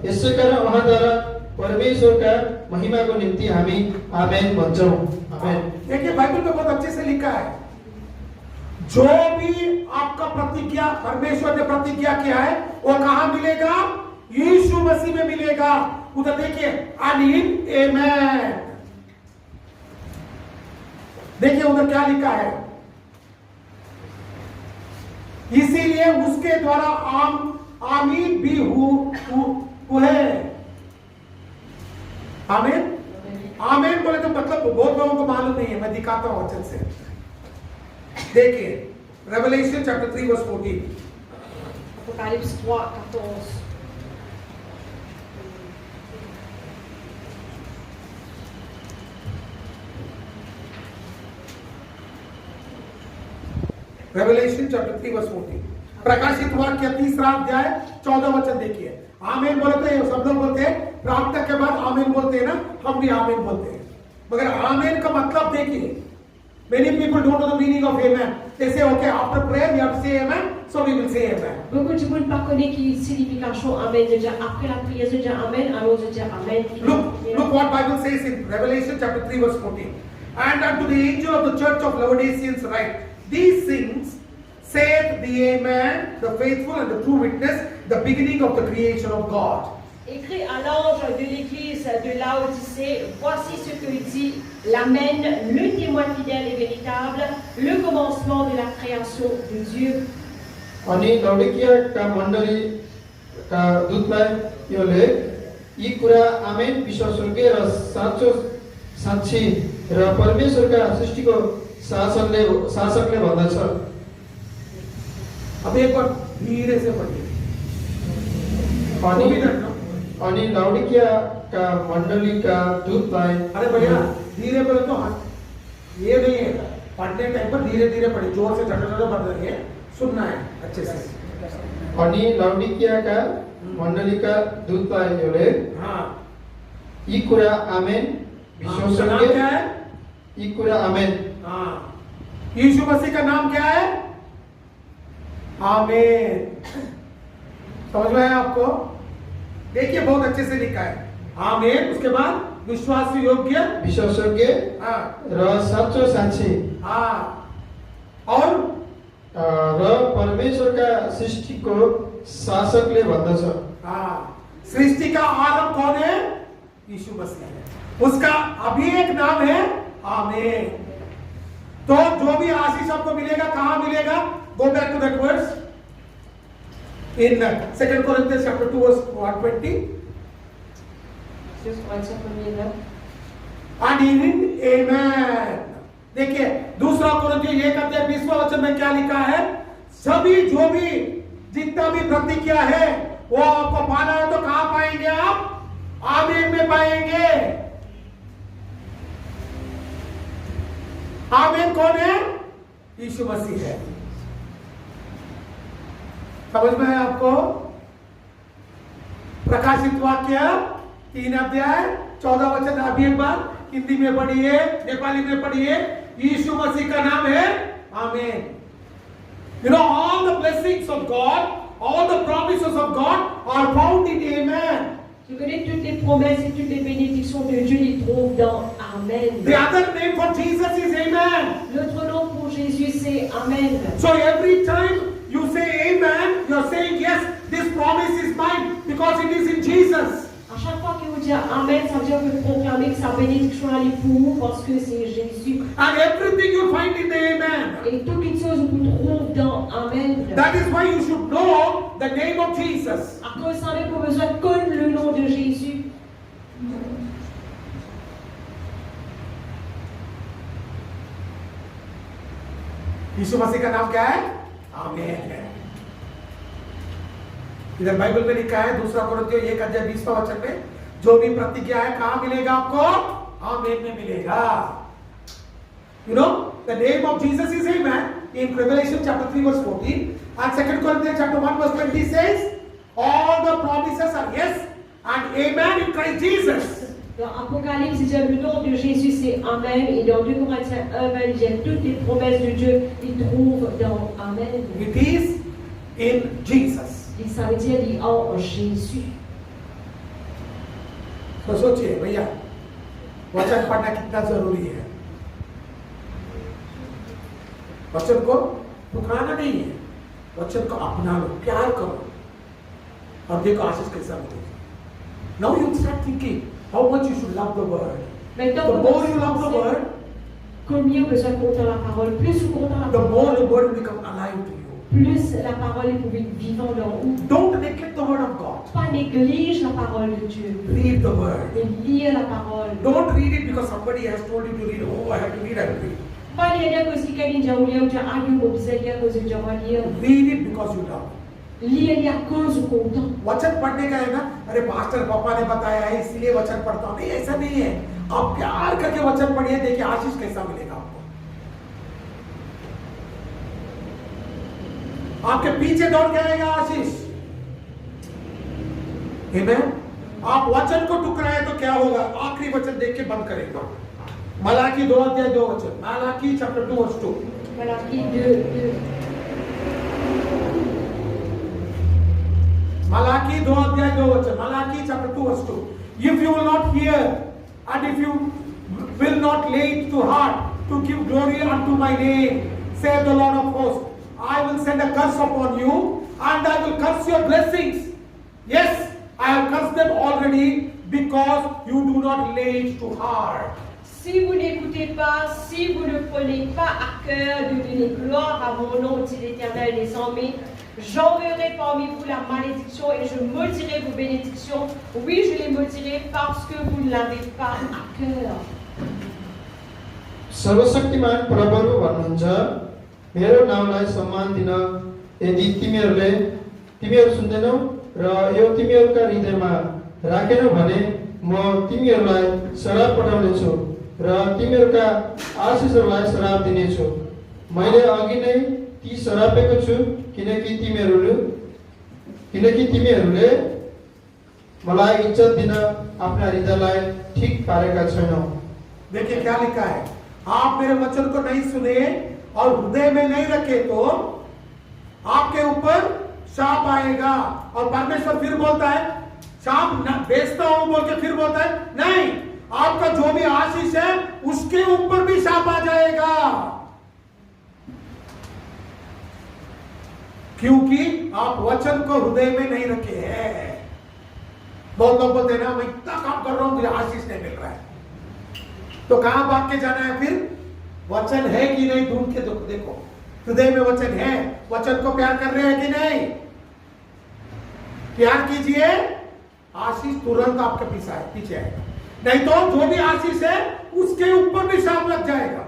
यसै कारण उहाँद्वारा परमेश्वरका महिमाको निम्ति हामी आमेन भन्छौँ। आमेन। देखिए बाइबल में बहुत अच्छे से लिखा है, जो भी आपका प्रतिज्ञा परमेश्वर ने प्रतिज्ञा किया है वो कहां मिलेगा? यीशु मसीह में मिलेगा। उधर देखिए एंड इन आमेन। देखिए उधर क्या लिखा है, इसीलिए उसके द्वारा आमीन भी हुए। आमीन। आमीन बोले तो मतलब बहुत लोगों को मालूम नहीं है, मैं दिखाता हूं वचन से। देखिए Revelation chapter 3 verse 14। Apocalypse 3:14. Revelation chapter 3 verse 14। प्रकाशित वाक्य 3 अध्याय 14 वचन देखिए। आमीन बोलते हैं, सब लोग बोलते हैं, प्रार्थना के बाद आमीन बोलते हैं ना, हम भी आमीन बोलते हैं। मगर आमीन का मतलब देखिए, many people don't know the meaning of amen. They say, okay, after prayer we have to say amen. so we will say amen. Beaucoup de monde ne connaît qui signification amen. De dire après la prière, de dire amen, alors de dire amen. Look what Bible says in Revelation chapter 3 verse 14. And unto the angel of the church of Laodiceans write, these things saith the Amen, the faithful and the true witness, the beginning of the creation of God. Écrit à l'ange de l'église de Laodicée, voici ce que dit l'Amen, le témoin fidèle et véritable, le commencement de la création de Dieu. अनि लौडिकियाका मण्डलीका दूतलाई यो लेख, यी कुरा आमेन विश्वासयोग्य र साँचो साक्षी र परमेश्वरका सृष्टिको शासकले भन्दछ। अब एक बार धीरे से पढ़िए। अनि लौडिकियाका मण्डलीका दूतलाई, अरे भैया धीरे बोले तो ये नहीं है, पढ़ने टाइम पर धीरे धीरे पढ़िए, जोर से झटझट पढ़ रही है, सुनना है अच्छे से। अनि लौडिकियाका मण्डलीका दूतलाई यो लेख, हाँ, यी कुरा आमेन विश्वासयोग्य, क्या है? यी कुरा आमेन। हाँ, यीशु मसीह का नाम क्या है? आमीन। समझ में आया आपको? देखिए बहुत अच्छे से लिखा है, आमीन, उसके बाद विश्वास योग्य, विश्वासयोग्य र साँचो साक्षी, और र परमेश्वरका सृष्टिको शासकले भन्दछ। सृष्टि का आरंभ कौन है? यीशु मसीह है, उसका अभी एक नाम है आमीन। तो जो भी आशीष आपको मिलेगा कहां मिलेगा? Go back to that verse in 2 Corinthians chapter 2 verse 120. And in amen. देखिए दूसरा कोरिन्थियों 1:20 में क्या लिखा है? सभी जो भी जितना भी भक्ति किया है वो आपको पाना है तो कहां पाएंगे आप? आमीन में पाएंगे। आमीन कौन है? यीशु मसीह है। समझ में है आपको? प्रकाशित वाक्य 3 अध्याय 14 वचन अभी एक बार हिंदी में पढ़िए, नेपाली में पढ़िए। यीशु मसीह का नाम है आमीन। You know all the blessings of God, all the promises of God are found in amen. Tu connais toutes les promesses et toutes les bénédictions de Dieu, les trouves dans Amen. The other name for Jesus is amen. L'autre nom pour Jésus c'est Amen. So every time you say amen, you are saying yes, this promise is mine because it is in Jesus. À chaque fois que vous dites Amen, ça veut dire que vous proclamez que sa bénédiction est pour vous parce que c'est Jésus. And everything you find in the amen. Et toutes les choses vous trouvez dans Amen. That is why you should know the name of Jesus. À cause ça, vous avez besoin de connaître le nom de Jésus. यीशु मसीह का नाम क्या है? आमीन है। इधर Bible में लिखा है 2 कोरिन्थियों 1:20 में, जो भी प्रतिज्ञा है कहां मिलेगा आपको? आमीन में मिलेगा। You know, the name of Jesus is amen. In Revelation chapter 3 verse 14 and 2 Corinthians chapter 1 verse 20 says, all the promises are yes and amen in Christ Jesus. Dans Apocalypse, il dit le nom de Jésus c'est Amen. Et dans 2 Corinthiens 1, il dit toutes les promesses de Dieu, il trouve dans Amen. It is in Jesus. Et ça veut dire il est en Jésus. तो सोचिए भैया, वचन पढ़ना कितना जरूरी है। वचन को ठुकराना नहीं है, वचन को अपना लो, प्यार करो और देखो आशीष कैसा मिलेगा। Now you start thinking how much you should love the word. The more you love the word, combien vous besoin de la parole, plus vous comptez la the parole, more the word will become alive to you. plus la parole est pour être vivante dans vous. Don't neglect the word of God. Pas néglige la parole de Dieu. Read the word. Et lire la parole. Don't read it because somebody has told you to read. Oh, I have to read, I will read. Pas lire à cause que quelqu'un a dit ou dire ah vous besoin lire à cause que Dieu va lire. Read it because you love. Lire à cause du content. वचन पढ़ने का है ना, अरे pastor पापा ने बताया है इसलिए वचन पढ़ता हूं, नहीं ऐसा नहीं है। आप प्यार करके वचन पढ़िए, देखिए आशीष कैसा मिलेगा आपको। आपके पीछे दौड़ के आएगा आशीष। आमीन। आप वचन को टुकराए तो क्या होगा? आखिरी वचन देख के बंद करेगा। मलाकी 2:2 वचन, Malachi chapter 2 verse 2। Malachie 2:2. Malachi 2 अध्याय 2 वचन, Malachi chapter 2 verse 2. If you will not hear and if you will not lay it to heart to give glory unto my name, saith the Lord of hosts, I will send a curse upon you and I will curse your blessings. Yes, I have cursed them already because you do not lay it to heart. Si vous n'écoutez pas, si vous ne prenez pas à cœur de donner gloire à mon nom, dit l'Éternel des armées, j'enverrai parmi vous la malédiction et je maudirai vos bénédictions. Oui, je les maudirai parce que vous ne l'avez pas à cœur. सर्वशक्तिमान प्रभु भन्नुहुन्छ, मेरो नामलाई सम्मान दिन यदि तिमीहरू सुन्दैनौ र यो तिमीहरूका हृदयमा राखेनौ भने म तिमीहरूलाई श्राप पठाउनेछु र तिमीहरूका आशिषहरूलाई श्राप दिनेछु। मैले अघि नै ती श्रापेको छु किनकि तिमीहरूले मलाई इज्जत दिन आफ्ना हृदयलाई ठीक पारेका छैनौ। देखिए क्या लिखा है, आप मेरे वचन को नहीं सुने और हृदय में नहीं रखे तो आपके ऊपर शाप आएगा। और परमेश्वर फिर बोलता है, शाप बेचता हूं बोल के फिर बोलता है, नहीं, आपका जो भी आशीष है उसके ऊपर भी शाप आ जाएगा, क्योंकि आप वचन को हृदय में नहीं रखे हैं। बहुत लोग बोलते हैं ना, मैं इतना काम कर रहा हूं, मुझे आशीष नहीं मिल रहा है, तो कहां भाग के जाना है फिर? वचन है कि नहीं ढूंढ के देखो, हृदय में वचन है, वचन को प्यार कर रहे हैं कि नहीं? प्यार कीजिए, आशीष तुरंत आपके पीछे आएगा, नहीं तो जो भी आशीष है उसके ऊपर भी शाप लग जाएगा।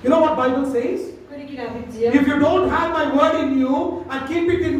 You know what Bible says? If you don't have my word in you and keep it in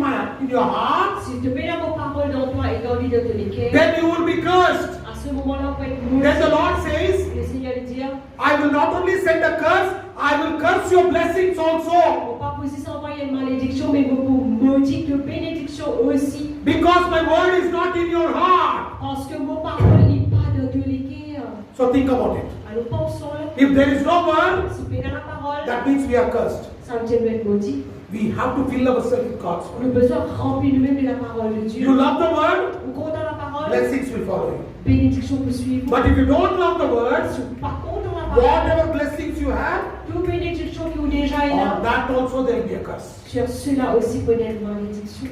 your heart, Si tu mets vos paroles dans toi et gardes dans ton cœur, then you will be cursed. à ce moment-là, on peut être maudit. Then the Lord says, Le Seigneur dit, I will not only send a curse, I will curse your blessings also. on va pas aussi s'envoyer une malédiction, mais vous maudire de bénédiction aussi. Because my word is not in your heart. Parce que mon parole n'est pas dans ton cœur. So think about it. Alors pensons-le. If there is no word, Si tu la parole, that means we are cursed. ça veut dire nous être maudits. We have to fill ourselves with God's Nous word. avons besoin de remplir nous-mêmes de la parole de Dieu. You love the word, Vous comptez la parole, blessings will follow you. bénédiction peut suivre. But if you don't love the word, Si vous par contre la parole, whatever blessings you have, toute bénédiction qui vous déjà est on là, that also there will be a curse. sur cela aussi peut être malédiction.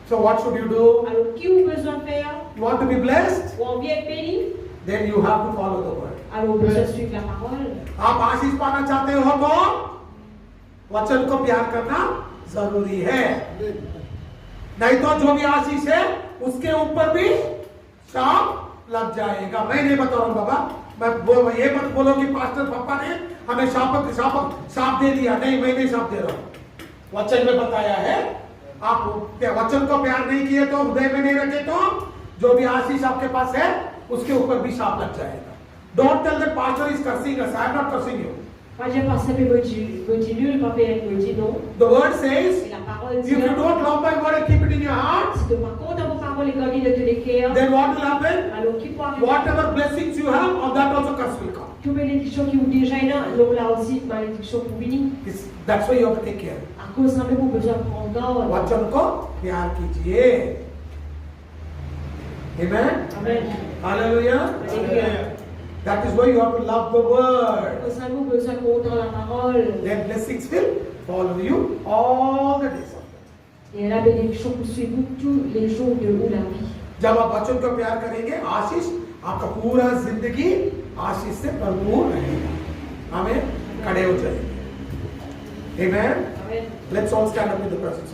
So what should you do? Alors, qui vous besoin de faire? You want to be blessed? Ou on vient être béni? Then you have to follow the word. Alors, on besoin de suivre la parole. आप आशीष पाना चाहते हो तो वचन को प्यार करना जरूरी है, नहीं तो जो भी आशीष है उसके ऊपर भी शाप लग जाएगा। मैं नहीं बता रहा हूं बाबा, ये मत बोलो कि पास्टर पापा ने हमें शाप दे दिया। नहीं, मैं नहीं शाप दे रहा हूं, वचन में बताया है। आप वचन को प्यार नहीं किए तो, हृदय में नहीं रखे तो, जो भी आशीष आपके पास है उसके ऊपर भी शाप लग जाएगा। Don't tell that pastor is cursing us. I am not cursing you. Moi, j'ai pas simple maudit nul, pas être maudit non. The word says, Et la parole if dit, you don't love my word and keep it in your heart, si tu par contre vos paroles et garder de ton cœur, then what will happen? alors qui peut arriver? Whatever blessings you have, on that also curse will come. Toute bénédiction qui vous déjà est là, donc là aussi, malédiction pour venir. That's why you have to take care. À cause de ça, vous besoin de prendre garde. वचन को प्यार कीजिए। Amen. Amen. Hallelujah. Alléluia. That is why you have to love the word. Pour ça, vous besoin de comprendre la parole. Then blessings will follow you all the days of your life. Et la bénédiction pour suivre tous les jours de la vie. जब आप वचन को प्यार करेंगे, आशीष आपका पूरा जिंदगी आशीष से भरपूर रहेगा। हमें खड़े हो जाएंगे। Amen. Amen. Let's all stand up in the presence.